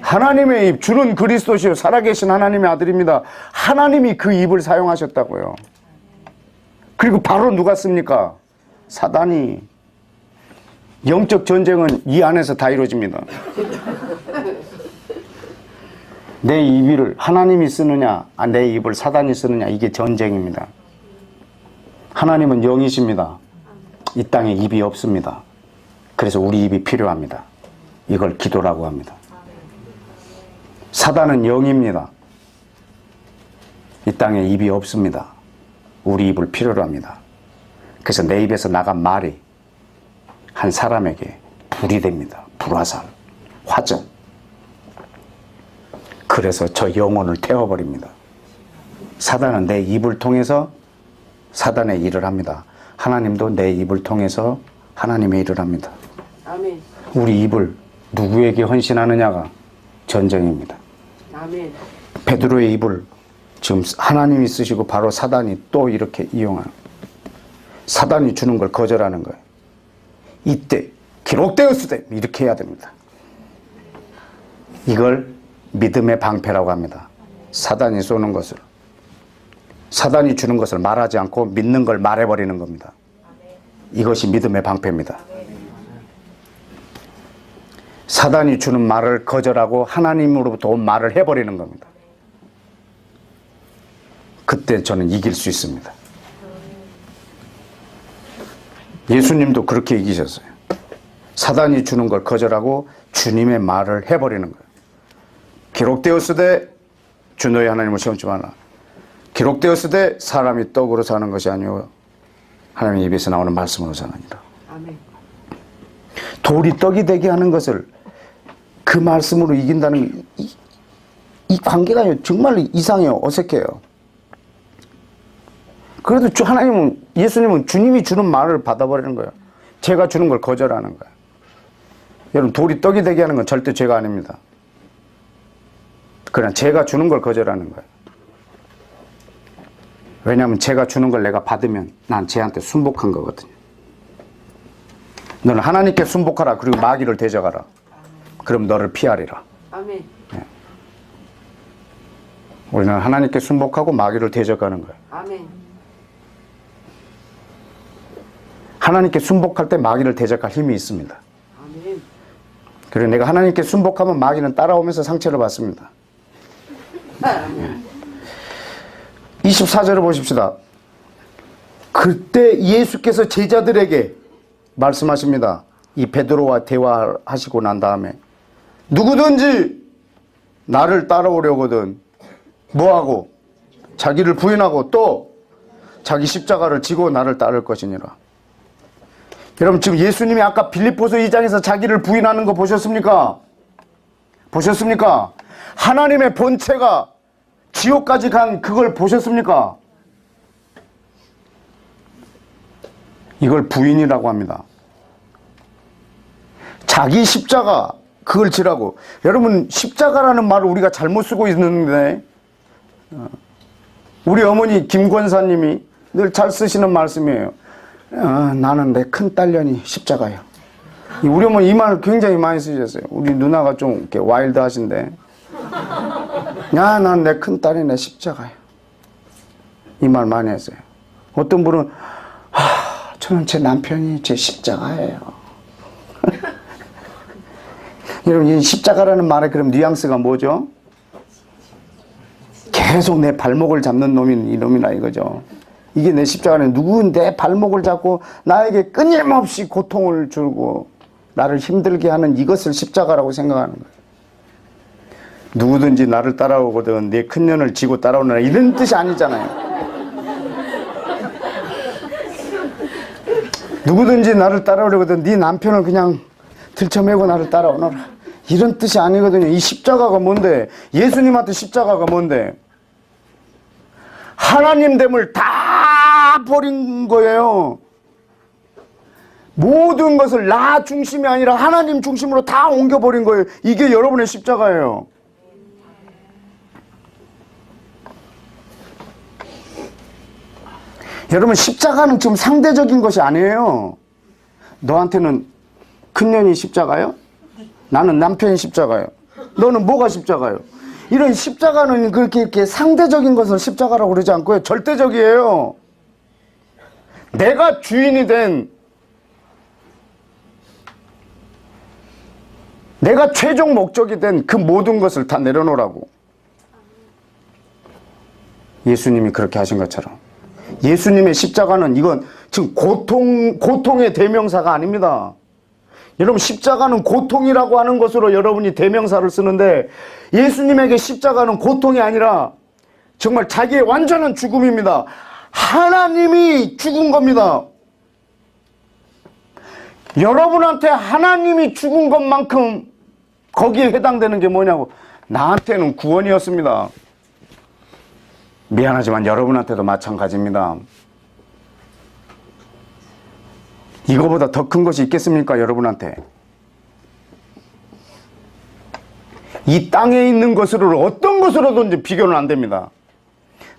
하나님의 입. 주는 그리스도시요 살아계신 하나님의 아들입니다. 하나님이 그 입을 사용하셨다고요. 그리고 바로 누가 씁니까? 사단이. 영적 전쟁은 이 안에서 다 이루어집니다. 내 입을 하나님이 쓰느냐, 내 입을 사단이 쓰느냐, 이게 전쟁입니다. 하나님은 영이십니다. 이 땅에 입이 없습니다. 그래서 우리 입이 필요합니다. 이걸 기도라고 합니다. 사단은 영입니다. 이 땅에 입이 없습니다. 우리 입을 필요로 합니다. 그래서 내 입에서 나간 말이 한 사람에게 불이 됩니다. 불화살, 화정. 그 그래서 저 영혼을 태워버립니다. 사단은 내 입을 통해서 사단의 일을 합니다. 하나님도 내 입을 통해서 하나님의 일을 합니다. 아멘. 우리 입을 누구에게 헌신하느냐가 전쟁입니다. 아멘. 베드로의 입을 지금 하나님이 쓰시고 바로 사단이 또 이렇게 이용하는, 사단이 주는 걸 거절하는 거예요. 이때 기록되었으되 이렇게 해야 됩니다. 이걸 믿음의 방패라고 합니다. 사단이 쏘는 것을, 사단이 주는 것을 말하지 않고 믿는 걸 말해버리는 겁니다. 이것이 믿음의 방패입니다. 사단이 주는 말을 거절하고 하나님으로부터 온 말을 해버리는 겁니다. 그때 저는 이길 수 있습니다. 예수님도 그렇게 이기셨어요. 사단이 주는 걸 거절하고 주님의 말을 해버리는 거예요. 기록되었으되 주 너희 하나님을 시험치 말라. 기록되었으되 사람이 떡으로 사는 것이 아니오 하나님의 입에서 나오는 말씀으로 사느니라. 아멘. 돌이 떡이 되게 하는 것을 그 말씀으로 이긴다는 이 관계가 정말 이상해요. 어색해요. 그래도 하나님은, 예수님은 주님이 주는 말을 받아버리는 거예요. 제가 주는 걸 거절하는 거예요. 여러분, 돌이 떡이 되게 하는 건 절대 죄가 아닙니다. 그냥 제가 주는 걸 거절하는 거예요. 왜냐하면 제가 주는 걸 내가 받으면 난 쟤한테 순복한 거거든요. 너는 하나님께 순복하라. 그리고 마귀를 대적하라. 그럼 너를 피하리라. 아멘. 네. 우리는 하나님께 순복하고 마귀를 대적하는 거예요. 아멘. 하나님께 순복할 때 마귀를 대적할 힘이 있습니다. 아멘. 그리고 내가 하나님께 순복하면 마귀는 따라오면서 상처를 받습니다. 24절을 보십시다. 그때 예수께서 제자들에게 말씀하십니다. 이 베드로와 대화하시고 난 다음에 누구든지 나를 따라오려거든 뭐하고? 자기를 부인하고 또 자기 십자가를 지고 나를 따를 것이니라. 여러분, 지금 예수님이 아까 빌립보서 2장에서 자기를 부인하는 거 보셨습니까? 보셨습니까? 하나님의 본체가 지옥까지 간 그걸 보셨습니까? 이걸 부인이라고 합니다. 자기 십자가, 그걸 지라고. 여러분, 십자가라는 말을 우리가 잘못 쓰고 있는데, 우리 어머니 김권사님이 늘 잘 쓰시는 말씀이에요. 나는 내 큰 딸년이 십자가예요. 우리 어머니 이 말을 굉장히 많이 쓰셨어요. 우리 누나가 좀 이렇게 와일드 하신데, 야, 난 내 큰 딸이 내 십자가예요. 이 말 많이 했어요. 어떤 분은, 저는 제 남편이 제 십자가예요. 여러분, 이 십자가라는 말의 그럼 뉘앙스가 뭐죠? 계속 내 발목을 잡는 놈이 이놈이나 이거죠. 이게 내 십자가는 누구 내 발목을 잡고 나에게 끊임없이 고통을 주고 나를 힘들게 하는 이것을 십자가라고 생각하는 거예요. 누구든지 나를 따라오거든 내 큰 년을 지고 따라오느라 이런 뜻이 아니잖아요. 누구든지 나를 따라오려거든 네 남편을 그냥 들쳐매고 나를 따라오너라, 이런 뜻이 아니거든요. 이 십자가가 뭔데? 예수님한테 십자가가 뭔데? 하나님됨을 다 버린 거예요. 모든 것을 나 중심이 아니라 하나님 중심으로 다 옮겨버린 거예요. 이게 여러분의 십자가예요. 여러분, 십자가는 지금 상대적인 것이 아니에요. 너한테는 큰년이 십자가요? 나는 남편이 십자가요. 너는 뭐가 십자가요? 이런 십자가는 그렇게 이렇게 상대적인 것을 십자가라고 그러지 않고요. 절대적이에요. 내가 주인이 된, 내가 최종 목적이 된 그 모든 것을 다 내려놓으라고. 예수님이 그렇게 하신 것처럼. 예수님의 십자가는 이건 지금 고통의 대명사가 아닙니다. 여러분, 십자가는 고통이라고 하는 것으로 여러분이 대명사를 쓰는데 예수님에게 십자가는 고통이 아니라 정말 자기의 완전한 죽음입니다. 하나님이 죽은 겁니다. 여러분한테 하나님이 죽은 것만큼 거기에 해당되는 게 뭐냐고. 나한테는 구원이었습니다. 미안하지만 여러분한테도 마찬가지입니다. 이거보다 더 큰 것이 있겠습니까, 여러분한테? 이 땅에 있는 것으로 어떤 것으로든지 비교는 안 됩니다.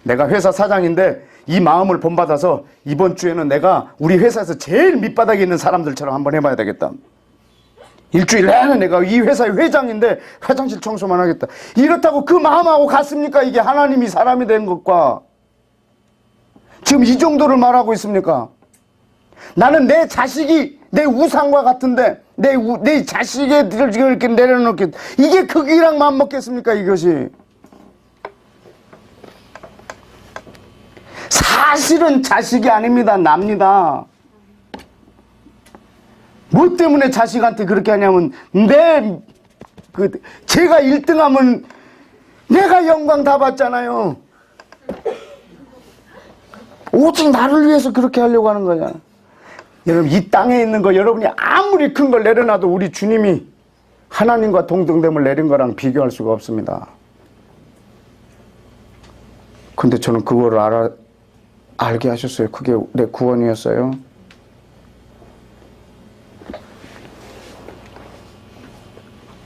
내가 회사 사장인데 이 마음을 본받아서 이번 주에는 내가 우리 회사에서 제일 밑바닥에 있는 사람들처럼 한번 해봐야 되겠다. 일주일 내내 내가 이 회사의 회장인데 화장실 청소만 하겠다. 이렇다고 그 마음하고 같습니까? 이게 하나님이 사람이 된 것과 지금 이 정도를 말하고 있습니까? 나는 내 자식이 내 우상과 같은데 내 자식의 이렇게 내려놓게 이게 크기랑 맞먹겠습니까? 이것이 사실은 자식이 아닙니다. 납니다. 뭐 때문에 자식한테 그렇게 하냐면 제가 1등하면 내가 영광 다 받잖아요. 오직 나를 위해서 그렇게 하려고 하는 거잖아. 여러분 이 땅에 있는 거 여러분이 아무리 큰 걸 내려놔도 우리 주님이 하나님과 동등됨을 내린 거랑 비교할 수가 없습니다. 근데 저는 그거를 알게 하셨어요. 그게 내 구원이었어요.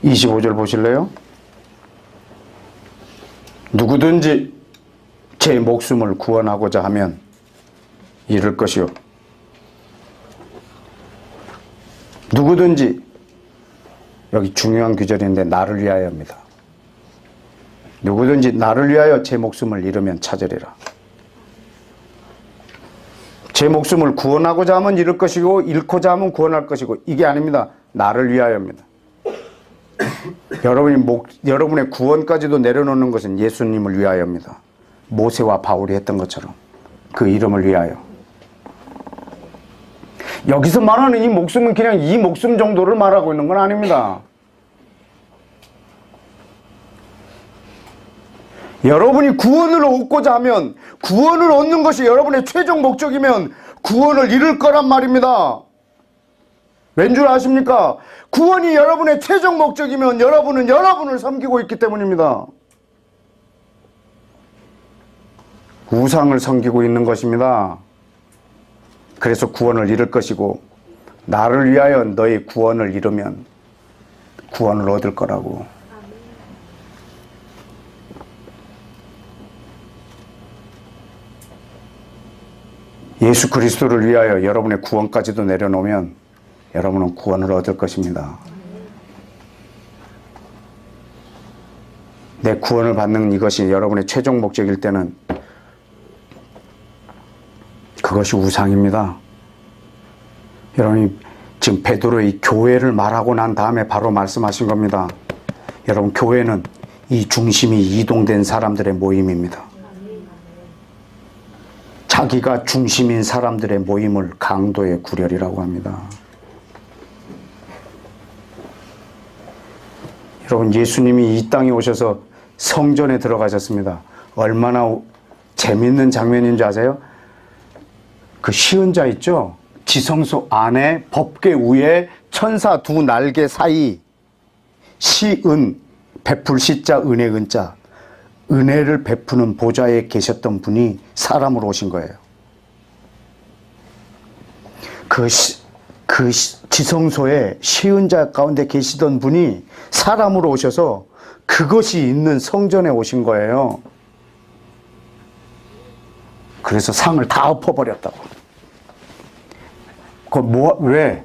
(25절) 보실래요? 누구든지 제 목숨을 구원하고자 하면 잃을 것이요 누구든지, 여기 중요한 규절인데 나를 위하여입니다. 누구든지 나를 위하여 제 목숨을 잃으면 찾으리라. 제 목숨을 구원하고자 하면 잃을 것이고 잃고자 하면 구원할 것이고 이게 아닙니다. 나를 위하여입니다. 여러분의 구원까지도 내려놓는 것은 예수님을 위하여입니다. 모세와 바울이 했던 것처럼 그 이름을 위하여. 여기서 말하는 이 목숨은 그냥 이 목숨 정도를 말하고 있는 건 아닙니다. 여러분이 구원을 얻고자 하면, 구원을 얻는 것이 여러분의 최종 목적이면 구원을 잃을 거란 말입니다. 왠 줄 아십니까? 구원이 여러분의 최종 목적이면 여러분은 여러분을 섬기고 있기 때문입니다. 우상을 섬기고 있는 것입니다. 그래서 구원을 잃을 것이고, 나를 위하여 너의 구원을 잃으면 구원을 얻을 거라고. 예수 그리스도를 위하여 여러분의 구원까지도 내려놓으면 여러분은 구원을 얻을 것입니다. 내 구원을 받는 이것이 여러분의 최종 목적일 때는 그것이 우상입니다. 여러분이 지금 베드로의 교회를 말하고 난 다음에 바로 말씀하신 겁니다. 여러분, 교회는 이 중심이 이동된 사람들의 모임입니다. 자기가 중심인 사람들의 모임을 강도의 구렬이라고 합니다. 여러분, 예수님이 이 땅에 오셔서 성전에 들어가셨습니다. 얼마나 재밌는 장면인 줄 아세요? 그 시은자 있죠? 지성소 안에 법궤 위에 천사 두 날개 사이 시은, 베풀 시자, 은혜 은자, 은혜를 베푸는 보좌에 계셨던 분이 사람으로 오신 거예요. 그 지성소에 시은자 가운데 계시던 분이 사람으로 오셔서 그것이 있는 성전에 오신 거예요. 그래서 상을 다 엎어버렸다고. 왜?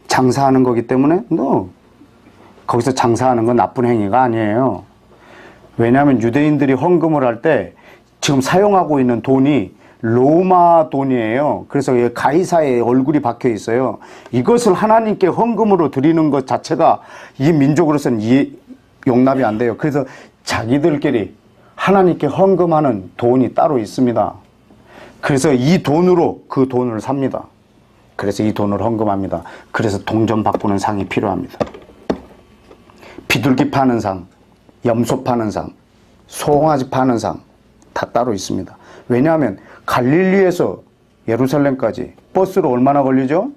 장사하는 거기 때문에? 거기서 장사하는 건 나쁜 행위가 아니에요. 왜냐하면 유대인들이 헌금을 할 때 지금 사용하고 있는 돈이 로마 돈이에요. 그래서 가이사의 얼굴이 박혀 있어요. 이것을 하나님께 헌금으로 드리는 것 자체가 이 민족으로서는 용납이 안 돼요. 그래서 자기들끼리 하나님께 헌금하는 돈이 따로 있습니다. 그래서 이 돈으로 그 돈을 삽니다. 그래서 이 돈을 헌금합니다. 그래서 동전 바꾸는 상이 필요합니다. 비둘기 파는 상, 염소 파는 상, 송아지 파는 상 다 따로 있습니다. 왜냐하면 갈릴리에서 예루살렘까지 버스로 얼마나 걸리죠?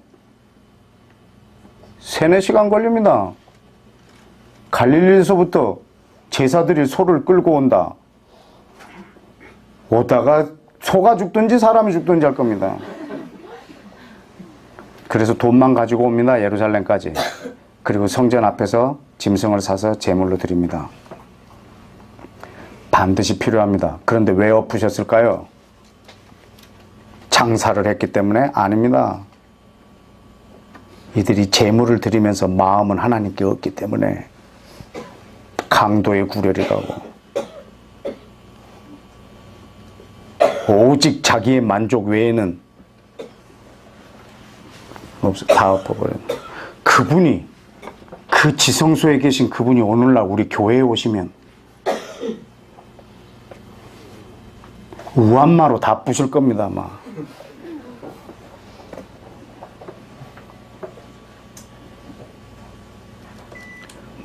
3-4시간 걸립니다. 갈릴리에서부터 제사들이 소를 끌고 온다. 오다가 소가 죽든지 사람이 죽든지 할 겁니다. 그래서 돈만 가지고 옵니다. 예루살렘까지. 그리고 성전 앞에서 짐승을 사서 제물로 드립니다. 반드시 필요합니다. 그런데 왜 엎으셨을까요? 장사를 했기 때문에? 아닙니다. 이들이 제물을 드리면서 마음은 하나님께 없기 때문에 강도의 구렬이라고. 오직 자기의 만족 외에는 다 엎어버려요. 그분이, 그 지성소에 계신 그분이 오늘날 우리 교회에 오시면 우한마로 다 부실 겁니다, 아마.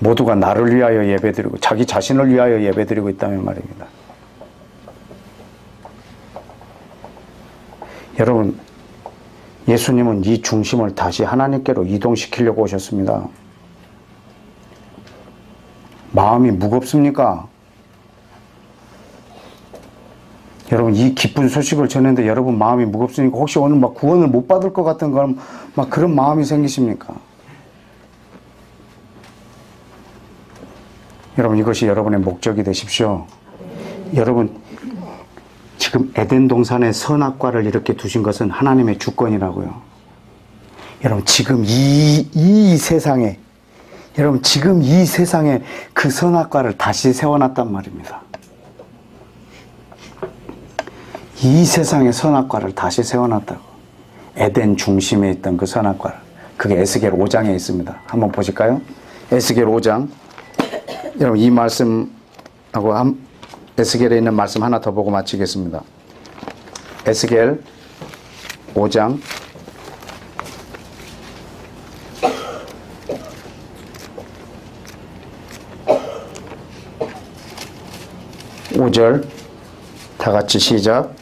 모두가 나를 위하여 예배드리고 자기 자신을 위하여 예배드리고 있다면 말입니다. 여러분, 예수님은 이 중심을 다시 하나님께로 이동시키려고 오셨습니다. 마음이 무겁습니까? 여러분, 이 기쁜 소식을 전했는데 여러분 마음이 무겁습니까? 혹시 오늘 막 구원을 못 받을 것 같은 그런 막 그런 마음이 생기십니까? 여러분, 이것이 여러분의 목적이 되십시오. 여러분, 지금 에덴 동산에 선악과를 이렇게 두신 것은 하나님의 주권이라고요. 여러분, 지금 이 세상에, 여러분, 지금 이 세상에 그 선악과를 다시 세워놨단 말입니다. 이 세상의 선악과를 다시 세워놨다고. 에덴 중심에 있던 그 선악과를. 그게 에스겔 5장에 있습니다. 한번 보실까요? 에스겔 5장. 여러분, 이 말씀하고 에스겔에 있는 말씀 하나 더 보고 마치겠습니다. 에스겔 5장 5절 다 같이 시작.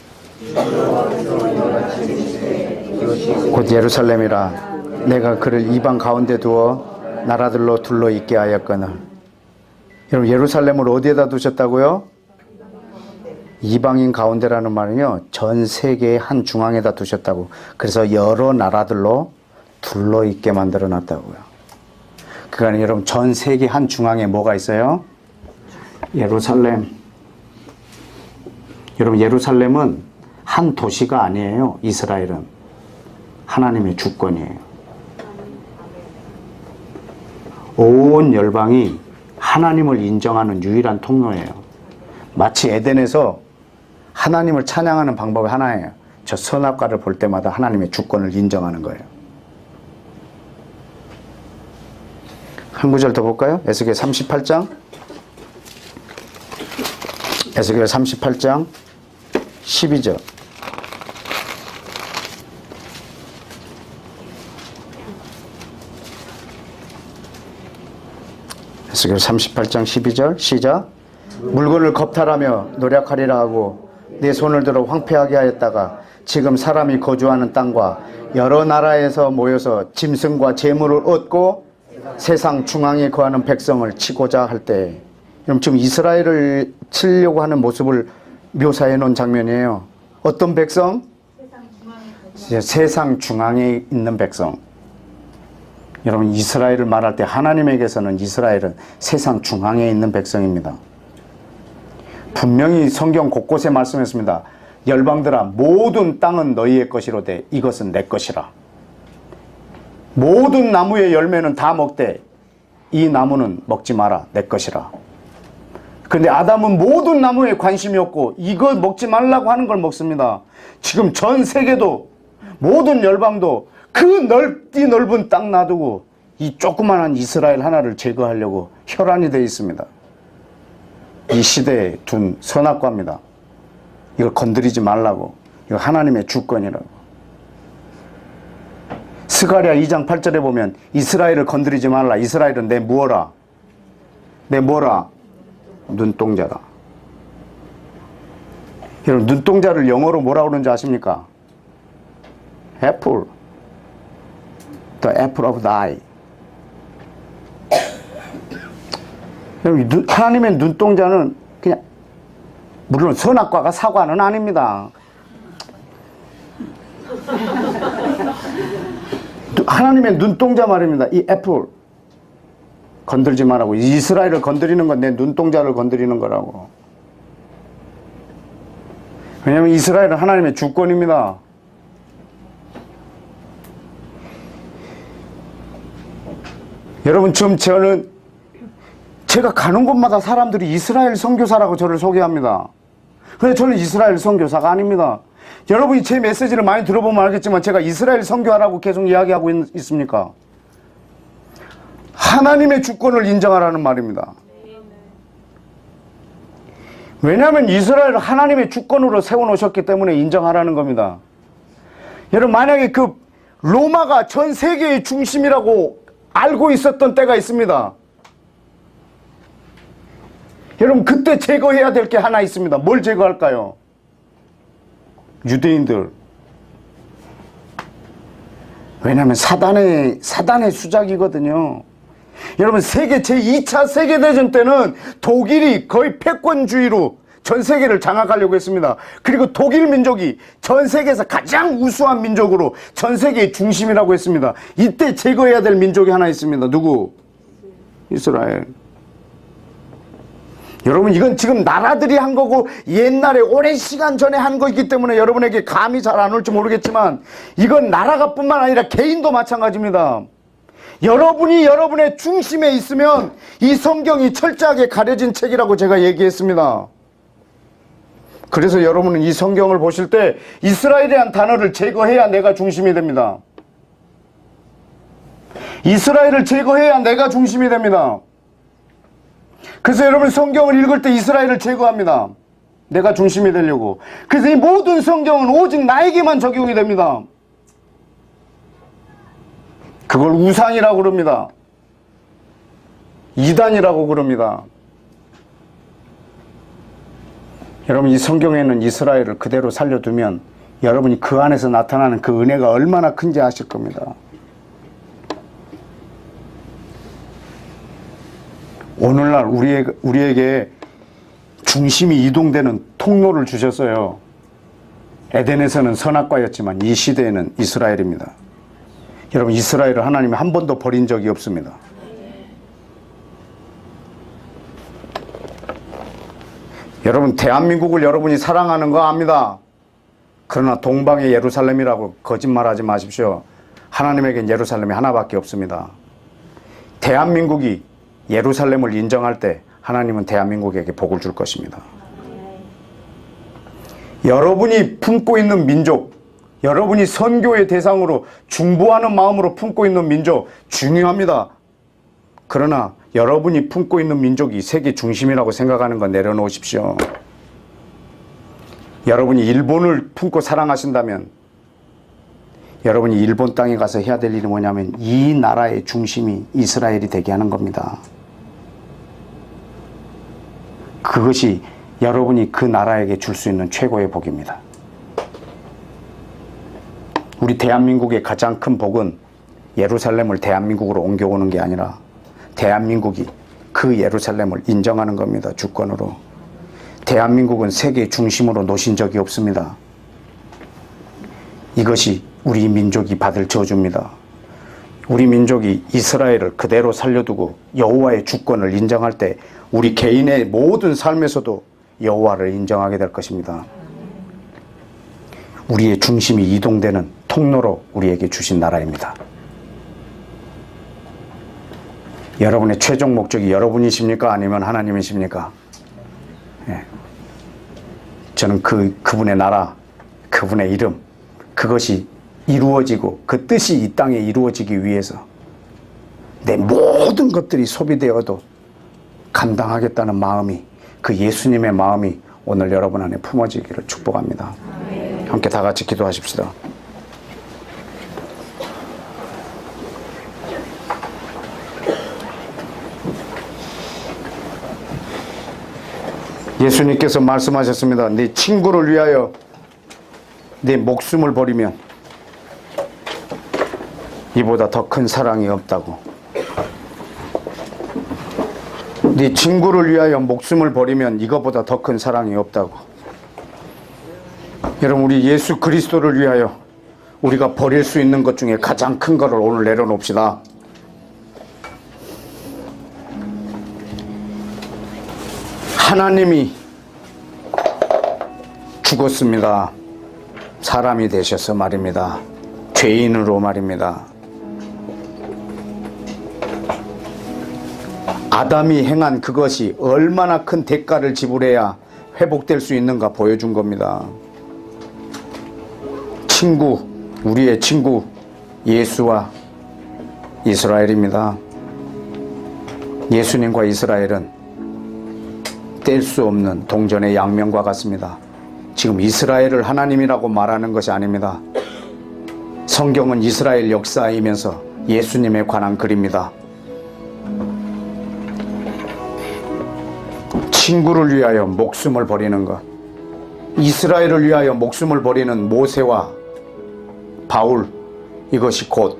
곧 예루살렘이라 내가 그를 이방 가운데 두어 나라들로 둘러 있게 하였거늘. 여러분, 예루살렘을 어디에다 두셨다고요? 이방인 가운데라는 말은요, 전 세계의 한 중앙에다 두셨다고. 그래서 여러 나라들로 둘러 있게 만들어 놨다고요. 그러니까 여러분, 전 세계 한 중앙에 뭐가 있어요? 예루살렘. 여러분, 예루살렘은 한 도시가 아니에요. 이스라엘은 하나님의 주권이에요. 온 열방이 하나님을 인정하는 유일한 통로예요. 마치 에덴에서 하나님을 찬양하는 방법이 하나예요. 저 선악과를 볼 때마다 하나님의 주권을 인정하는 거예요. 한 구절 더 볼까요? 에스겔 38장. 에스겔 38장 12절. 에스겔 38장 12절 시작. 물건을 겁탈하며 노력하리라 하고 내 손을 들어 황폐하게 하였다가 지금 사람이 거주하는 땅과 여러 나라에서 모여서 짐승과 재물을 얻고 세상 중앙에 거하는 백성을 치고자 할 때, 그럼 지금 이스라엘을 치려고 하는 모습을 묘사해 놓은 장면이에요. 어떤 백성? 세상 중앙에 있는 백성. 여러분, 이스라엘을 말할 때 하나님에게서는 이스라엘은 세상 중앙에 있는 백성입니다. 분명히 성경 곳곳에 말씀했습니다. 열방들아, 모든 땅은 너희의 것이로되 이것은 내 것이라. 모든 나무의 열매는 다 먹되 이 나무는 먹지 마라, 내 것이라. 그런데 아담은 모든 나무에 관심이 없고 이거 먹지 말라고 하는 걸 먹습니다. 지금 전 세계도 모든 열방도 그 넓은 땅 놔두고 이 조그만한 이스라엘 하나를 제거하려고 혈안이 되어 있습니다. 이 시대에 둔 선악과입니다. 이걸 건드리지 말라고. 이거 하나님의 주권이라고. 스가랴 2장 8절에 보면 이스라엘을 건드리지 말라. 이스라엘은 내 무어라. 내 뭐라? 눈동자다. 여러분, 눈동자를 영어로 뭐라고 그러는지 아십니까? Apple. The apple of the eye. 하나님의 눈동자는 그냥, 물론 선악과가 사과는 아닙니다. 하나님의 눈동자 말입니다. 이 애플 건들지 말라고. 이스라엘을 건드리는 건 내 눈동자를 건드리는 거라고. 왜냐하면 이스라엘은 하나님의 주권입니다. 여러분, 지금 제가 가는 곳마다 사람들이 이스라엘 선교사라고 저를 소개합니다. 근데 저는 이스라엘 선교사가 아닙니다. 여러분이 제 메시지를 많이 들어보면 알겠지만 제가 이스라엘 선교하라고 계속 이야기하고 있습니까? 하나님의 주권을 인정하라는 말입니다. 왜냐하면 이스라엘을 하나님의 주권으로 세워놓으셨기 때문에 인정하라는 겁니다. 여러분, 만약에 그 로마가 전 세계의 중심이라고 알고 있었던 때가 있습니다. 여러분, 그때 제거해야 될 게 하나 있습니다. 뭘 제거할까요? 유대인들. 왜냐하면 사단의 수작이거든요. 여러분, 제2차 세계대전 때는 독일이 거의 패권주의로 전 세계를 장악하려고 했습니다. 그리고 독일 민족이 전 세계에서 가장 우수한 민족으로 전 세계의 중심이라고 했습니다. 이때 제거해야 될 민족이 하나 있습니다. 누구? 이스라엘. 여러분, 이건 지금 나라들이 한 거고 옛날에 오랜 시간 전에 한 거이기 때문에 여러분에게 감이 잘 안 올지 모르겠지만 이건 나라가 뿐만 아니라 개인도 마찬가지입니다. 여러분이 여러분의 중심에 있으면 이 성경이 철저하게 가려진 책이라고 제가 얘기했습니다. 그래서 여러분은 이 성경을 보실 때 이스라엘이란 단어를 제거해야 내가 중심이 됩니다. 이스라엘을 제거해야 내가 중심이 됩니다. 그래서 여러분 성경을 읽을 때 이스라엘을 제거합니다. 내가 중심이 되려고. 그래서 이 모든 성경은 오직 나에게만 적용이 됩니다. 그걸 우상이라고 그럽니다. 이단이라고 그럽니다. 여러분, 이 성경에는 이스라엘을 그대로 살려두면 여러분이 그 안에서 나타나는 그 은혜가 얼마나 큰지 아실 겁니다. 오늘날 우리에게 중심이 이동되는 통로를 주셨어요. 에덴에서는 선악과였지만 이 시대에는 이스라엘입니다. 여러분, 이스라엘을 하나님이 한 번도 버린 적이 없습니다. 여러분, 대한민국을 여러분이 사랑하는 거 압니다. 그러나 동방의 예루살렘이라고 거짓말하지 마십시오. 하나님에겐 예루살렘이 하나밖에 없습니다. 대한민국이 예루살렘을 인정할 때 하나님은 대한민국에게 복을 줄 것입니다. 여러분이 품고 있는 민족, 여러분이 선교의 대상으로 중보하는 마음으로 품고 있는 민족 중요합니다. 그러나 여러분이 품고 있는 민족이 세계 중심이라고 생각하는 건 내려놓으십시오. 여러분이 일본을 품고 사랑하신다면 여러분이 일본 땅에 가서 해야 될 일이 뭐냐면 이 나라의 중심이 이스라엘이 되게 하는 겁니다. 그것이 여러분이 그 나라에게 줄 수 있는 최고의 복입니다. 우리 대한민국의 가장 큰 복은 예루살렘을 대한민국으로 옮겨오는 게 아니라 대한민국이 그 예루살렘을 인정하는 겁니다. 주권으로. 대한민국은 세계 중심으로 놓으신 적이 없습니다. 이것이 우리 민족이 받을 저주입니다. 우리 민족이 이스라엘을 그대로 살려두고 여호와의 주권을 인정할 때 우리 개인의 모든 삶에서도 여호와를 인정하게 될 것입니다. 우리의 중심이 이동되는 통로로 우리에게 주신 나라입니다. 여러분의 최종 목적이 여러분이십니까? 아니면 하나님이십니까? 예. 저는 그분의 나라, 그분의 이름, 그것이 이루어지고 그 뜻이 이 땅에 이루어지기 위해서 내 모든 것들이 소비되어도 감당하겠다는 마음이, 그 예수님의 마음이 오늘 여러분 안에 품어지기를 축복합니다. 함께 다 같이 기도하십시다. 예수님께서 말씀하셨습니다. 네 친구를 위하여 네 목숨을 버리면 이보다 더 큰 사랑이 없다고. 네 친구를 위하여 목숨을 버리면 이거보다 더 큰 사랑이 없다고. 여러분, 우리 예수 그리스도를 위하여 우리가 버릴 수 있는 것 중에 가장 큰 거를 오늘 내려놓읍시다. 하나님이 죽었습니다. 사람이 되셔서 말입니다. 죄인으로 말입니다. 아담이 행한 그것이 얼마나 큰 대가를 지불해야 회복될 수 있는가 보여준 겁니다. 친구, 우리의 친구 예수와 이스라엘입니다. 예수님과 이스라엘은 뗄 수 없는 동전의 양면과 같습니다. 지금 이스라엘을 하나님이라고 말하는 것이 아닙니다. 성경은 이스라엘 역사이면서 예수님에 관한 글입니다. 친구를 위하여 목숨을 버리는 것, 이스라엘을 위하여 목숨을 버리는 모세와 바울, 이것이 곧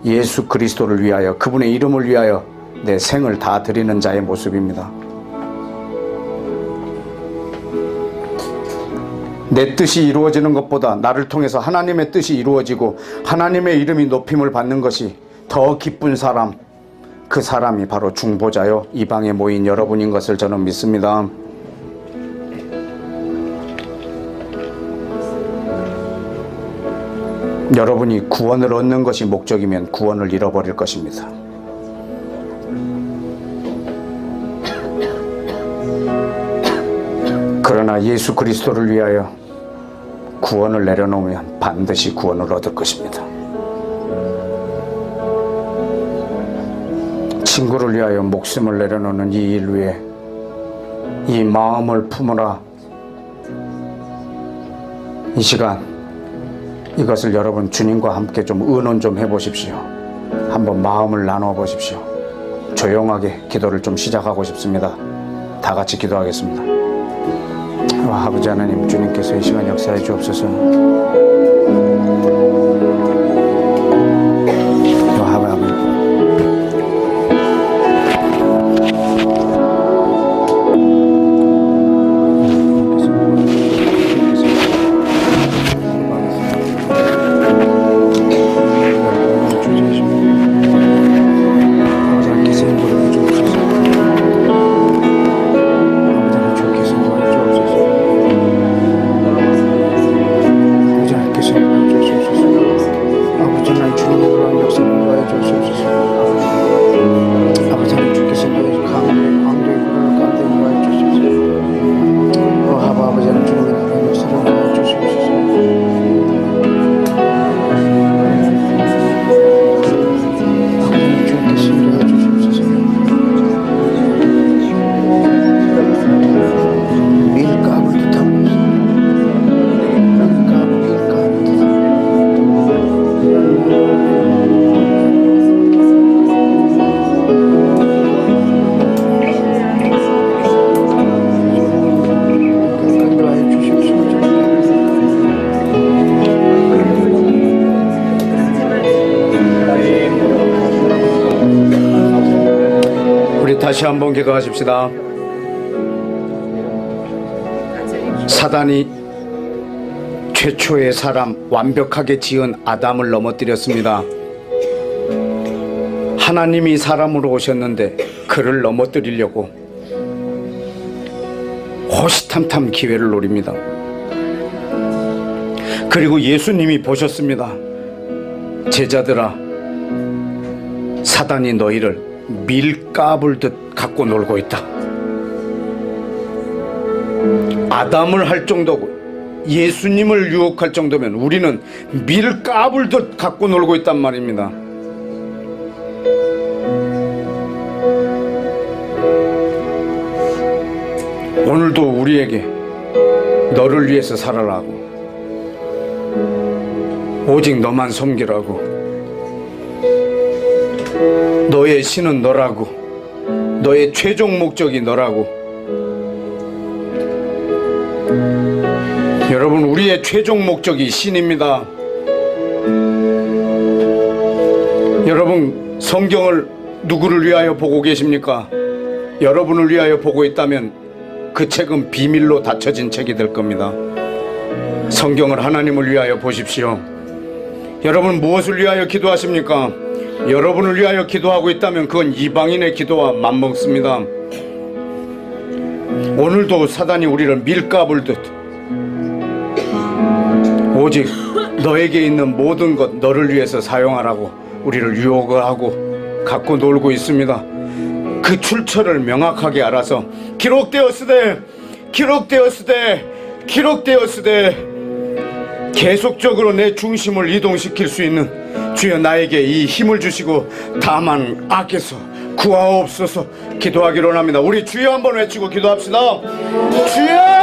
예수 그리스도를 위하여, 그분의 이름을 위하여 내 생을 다 드리는 자의 모습입니다. 내 뜻이 이루어지는 것보다 나를 통해서 하나님의 뜻이 이루어지고 하나님의 이름이 높임을 받는 것이 더 기쁜 사람, 그 사람이 바로 중보자요 이방에 모인 여러분인 것을 저는 믿습니다. 여러분이 구원을 얻는 것이 목적이면 구원을 잃어버릴 것입니다. 그러나 예수 그리스도를 위하여 구원을 내려놓으면 반드시 구원을 얻을 것입니다. 친구를 위하여 목숨을 내려놓는 이 일 위에 이 마음을 품으라. 이 시간 이것을 여러분 주님과 함께 좀 의논 좀 해보십시오. 한번 마음을 나눠 보십시오. 조용하게 기도를 좀 시작하고 싶습니다. 다 같이 기도하겠습니다. 아버지 하나님, 주님께서 이 시간 역사해 주옵소서. 다시 한번 기도하십시다. 사단이 최초의 사람, 완벽하게 지은 아담을 넘어뜨렸습니다. 하나님이 사람으로 오셨는데 그를 넘어뜨리려고 호시탐탐 기회를 노립니다. 그리고 예수님이 보셨습니다. 제자들아, 사단이 너희를 밀가불 듯 갖고 놀고 있다. 아담을 할 정도고 예수님을 유혹할 정도면 우리는 밀가불 듯 갖고 놀고 있단 말입니다. 오늘도 우리에게 너를 위해서 살아라고, 오직 너만 섬기라고, 너의 신은 너라고, 너의 최종 목적이 너라고. 여러분, 우리의 최종 목적이 신입니다. 여러분, 성경을 누구를 위하여 보고 계십니까? 여러분을 위하여 보고 있다면 그 책은 비밀로 닫혀진 책이 될 겁니다. 성경을 하나님을 위하여 보십시오. 여러분 무엇을 위하여 기도하십니까? 여러분을 위하여 기도하고 있다면 그건 이방인의 기도와 맞먹습니다. 오늘도 사단이 우리를 밀가불 듯 오직 너에게 있는 모든 것 너를 위해서 사용하라고 우리를 유혹하고 갖고 놀고 있습니다. 그 출처를 명확하게 알아서 기록되었으되 계속적으로 내 중심을 이동시킬 수 있는 주여 나에게 이 힘을 주시고 다만 악에서 구하옵소서 기도하기로 합니다. 우리 주여 한번 외치고 기도합시다. 주여!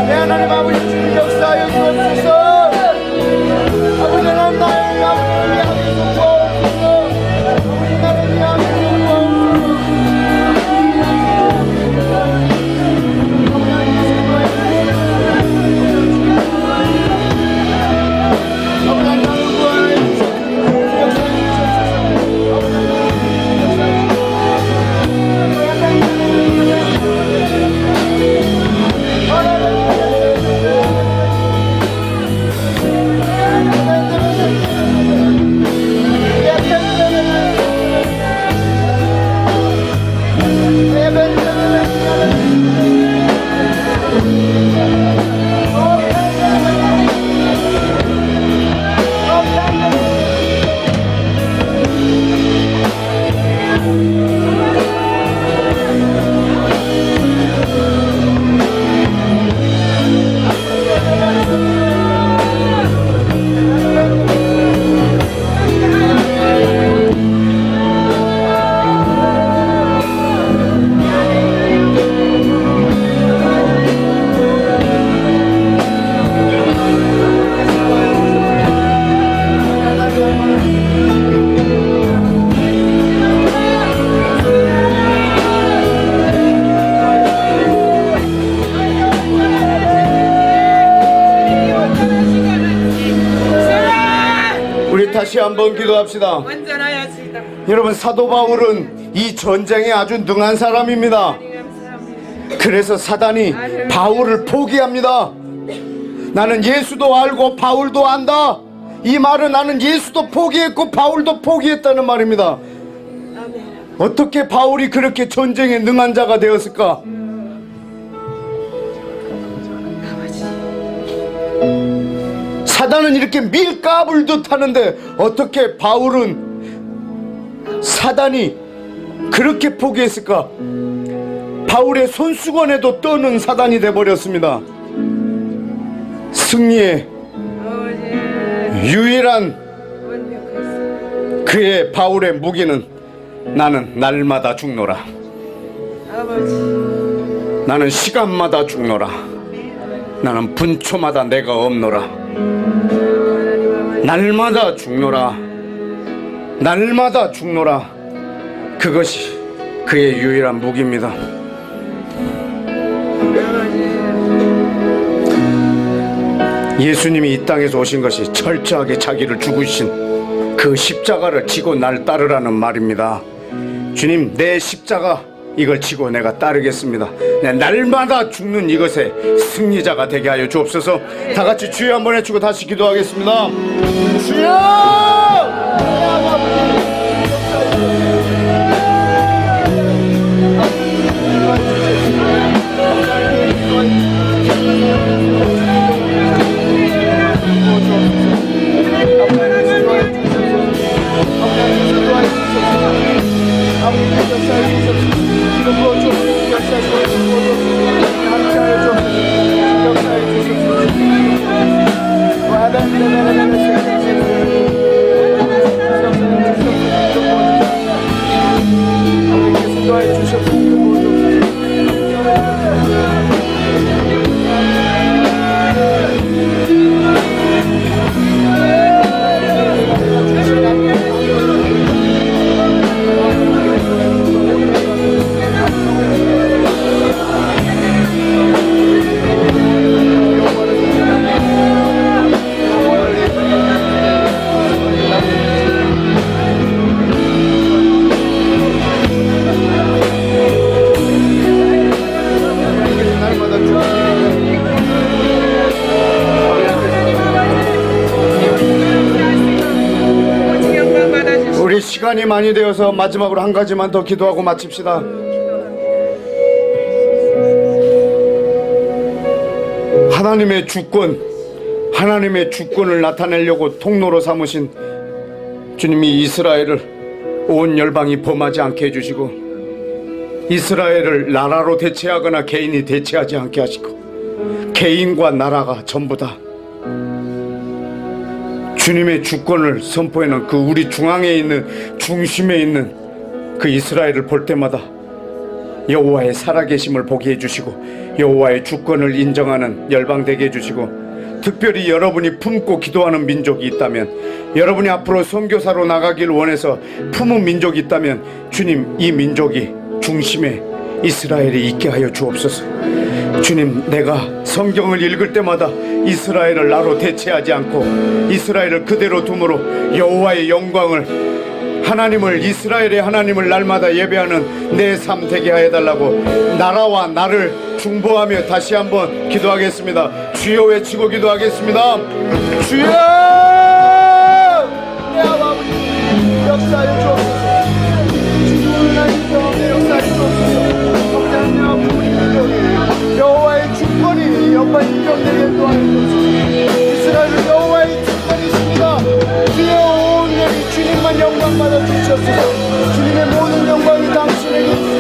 내 하나님 아버지 주님 역사하여 주옵소서. 아버지 하나님 나의 아버지를 위하여 구하옵소서. 아버지 나를 위하여 다시 한번 기도합시다. 완전하였습니다. 여러분 사도 바울은 이 전쟁에 아주 능한 사람입니다. 그래서 사단이 바울을 포기합니다. 나는 예수도 알고 바울도 안다. 이 말은 나는 예수도 포기했고 바울도 포기했다는 말입니다. 어떻게 바울이 그렇게 전쟁에 능한 자가 되었을까? 사단은 이렇게 밀가불듯 하는데 어떻게 바울은 사단이 그렇게 포기했을까? 바울의 손수건에도 떠는 사단이 되어버렸습니다. 승리의 유일한 그의 바울의 무기는 나는 날마다 죽노라. 나는 시간마다 죽노라. 나는 분초마다 내가 없노라. 날마다 죽노라. 날마다 죽노라. 그것이 그의 유일한 무기입니다. 예수님이 이 땅에서 오신 것이 철저하게 자기를 죽으신 그 십자가를 지고 날 따르라는 말입니다. 주님, 내 십자가 이걸 지고 내가 따르겠습니다. 날마다 죽는 이것의 승리자가 되게 하여 주옵소서. 다 같이 주여 한번 외치고 다시 기도하겠습니다. 주여! 시간이 많이 되어서 마지막으로 한 가지만 더 기도하고 마칩시다. 하나님의 주권을 나타내려고 통로로 삼으신 주님이 이스라엘을 온 열방이 범하지 않게 해주시고, 이스라엘을 나라로 대체하거나 개인이 대체하지 않게 하시고, 개인과 나라가 전부 다 주님의 주권을 선포하는 그 우리 중앙에 있는, 중심에 있는 그 이스라엘을 볼 때마다 여호와의 살아계심을 보게 해주시고, 여호와의 주권을 인정하는 열방 되게 해주시고, 특별히 여러분이 품고 기도하는 민족이 있다면, 여러분이 앞으로 선교사로 나가길 원해서 품은 민족이 있다면, 주님, 이 민족이 중심에 이스라엘이 있게 하여 주옵소서. 주님, 내가 성경을 읽을 때마다 이스라엘을 나로 대체하지 않고 이스라엘을 그대로 둠으로 여호와의 영광을, 하나님을, 이스라엘의 하나님을 날마다 예배하는 내 삶 되게 해달라고 나라와 나를 중보하며 다시 한번 기도하겠습니다. 주여 외치고 기도하겠습니다. 주여! 내 아버지 역사에 주옵소서. 주님을 하신 경험에 역사에 주옵소서. 아버지 하나님, 우리 민족이 여호와의 주권이 여호와 인정되게 도와주옵소서. 이스라엘은 여호와의 주권이 있습니다. 주여, 온 열이 주님만 영광 받아 주시옵소서. 주님의 모든 영광이 당신에게 있습니다.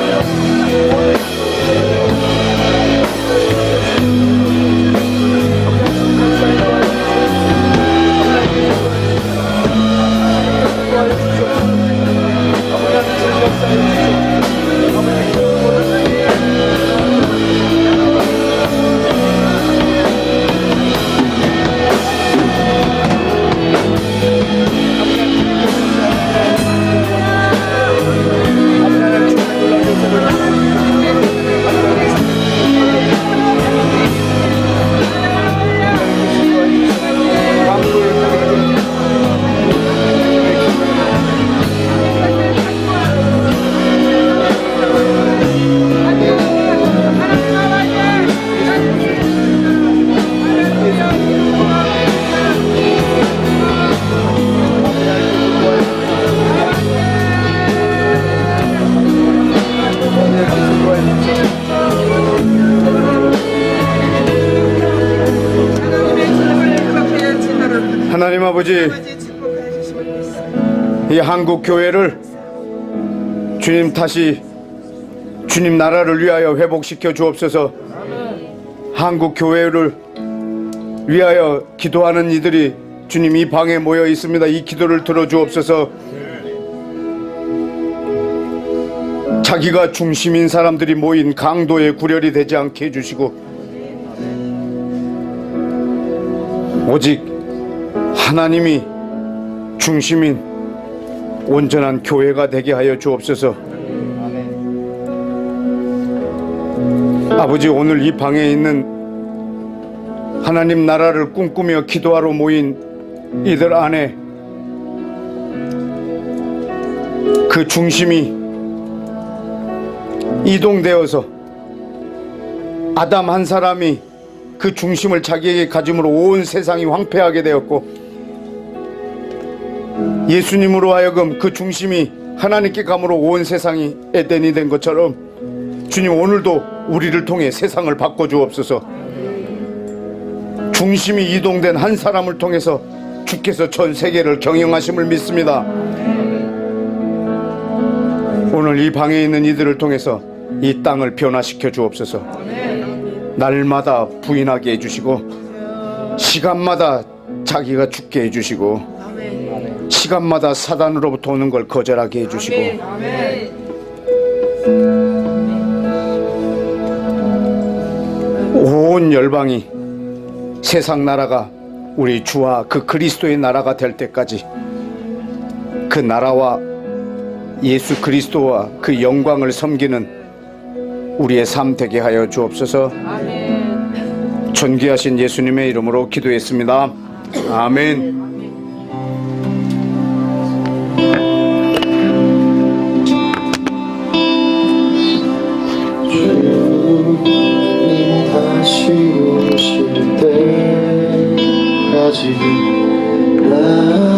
하나님 아버지, 이 한국 교회를 주님 다시 주님 나라를 위하여 회복시켜 주옵소서. 한국 교회를 위하여 기도하는 이들이 주님 이 방에 모여 있습니다. 이 기도를 들어 주옵소서. 자기가 중심인 사람들이 모인 강도의 구렬이 되지 않게 해주시고, 오직 하나님이 중심인 온전한 교회가 되게 하여 주옵소서. 아버지, 오늘 이 방에 있는 하나님 나라를 꿈꾸며 기도하러 모인 이들 안에 그 중심이 이동되어서 아담 한 사람이 그 중심을 자기에게 가짐으로 온 세상이 황폐하게 되었고, 예수님으로 하여금 그 중심이 하나님께 감으로 온 세상이 에덴이 된 것처럼, 주님 오늘도 우리를 통해 세상을 바꿔주옵소서. 중심이 이동된 한 사람을 통해서 주께서 전 세계를 경영하심을 믿습니다. 오늘 이 방에 있는 이들을 통해서 이 땅을 변화시켜 주옵소서. 날마다 부인하게 해주시고, 시간마다 자기가 죽게 해주시고, 시간마다 사단으로부터 오는 걸 거절하게 해주시고, 온 열방이 세상 나라가 우리 주와 그 그리스도의 나라가 될 때까지 그 나라와 예수 그리스도와 그 영광을 섬기는 우리의 삶 되게 하여 주옵소서. 존귀하신 예수님의 이름으로 기도했습니다. 아멘. 다시 오실 때까지 나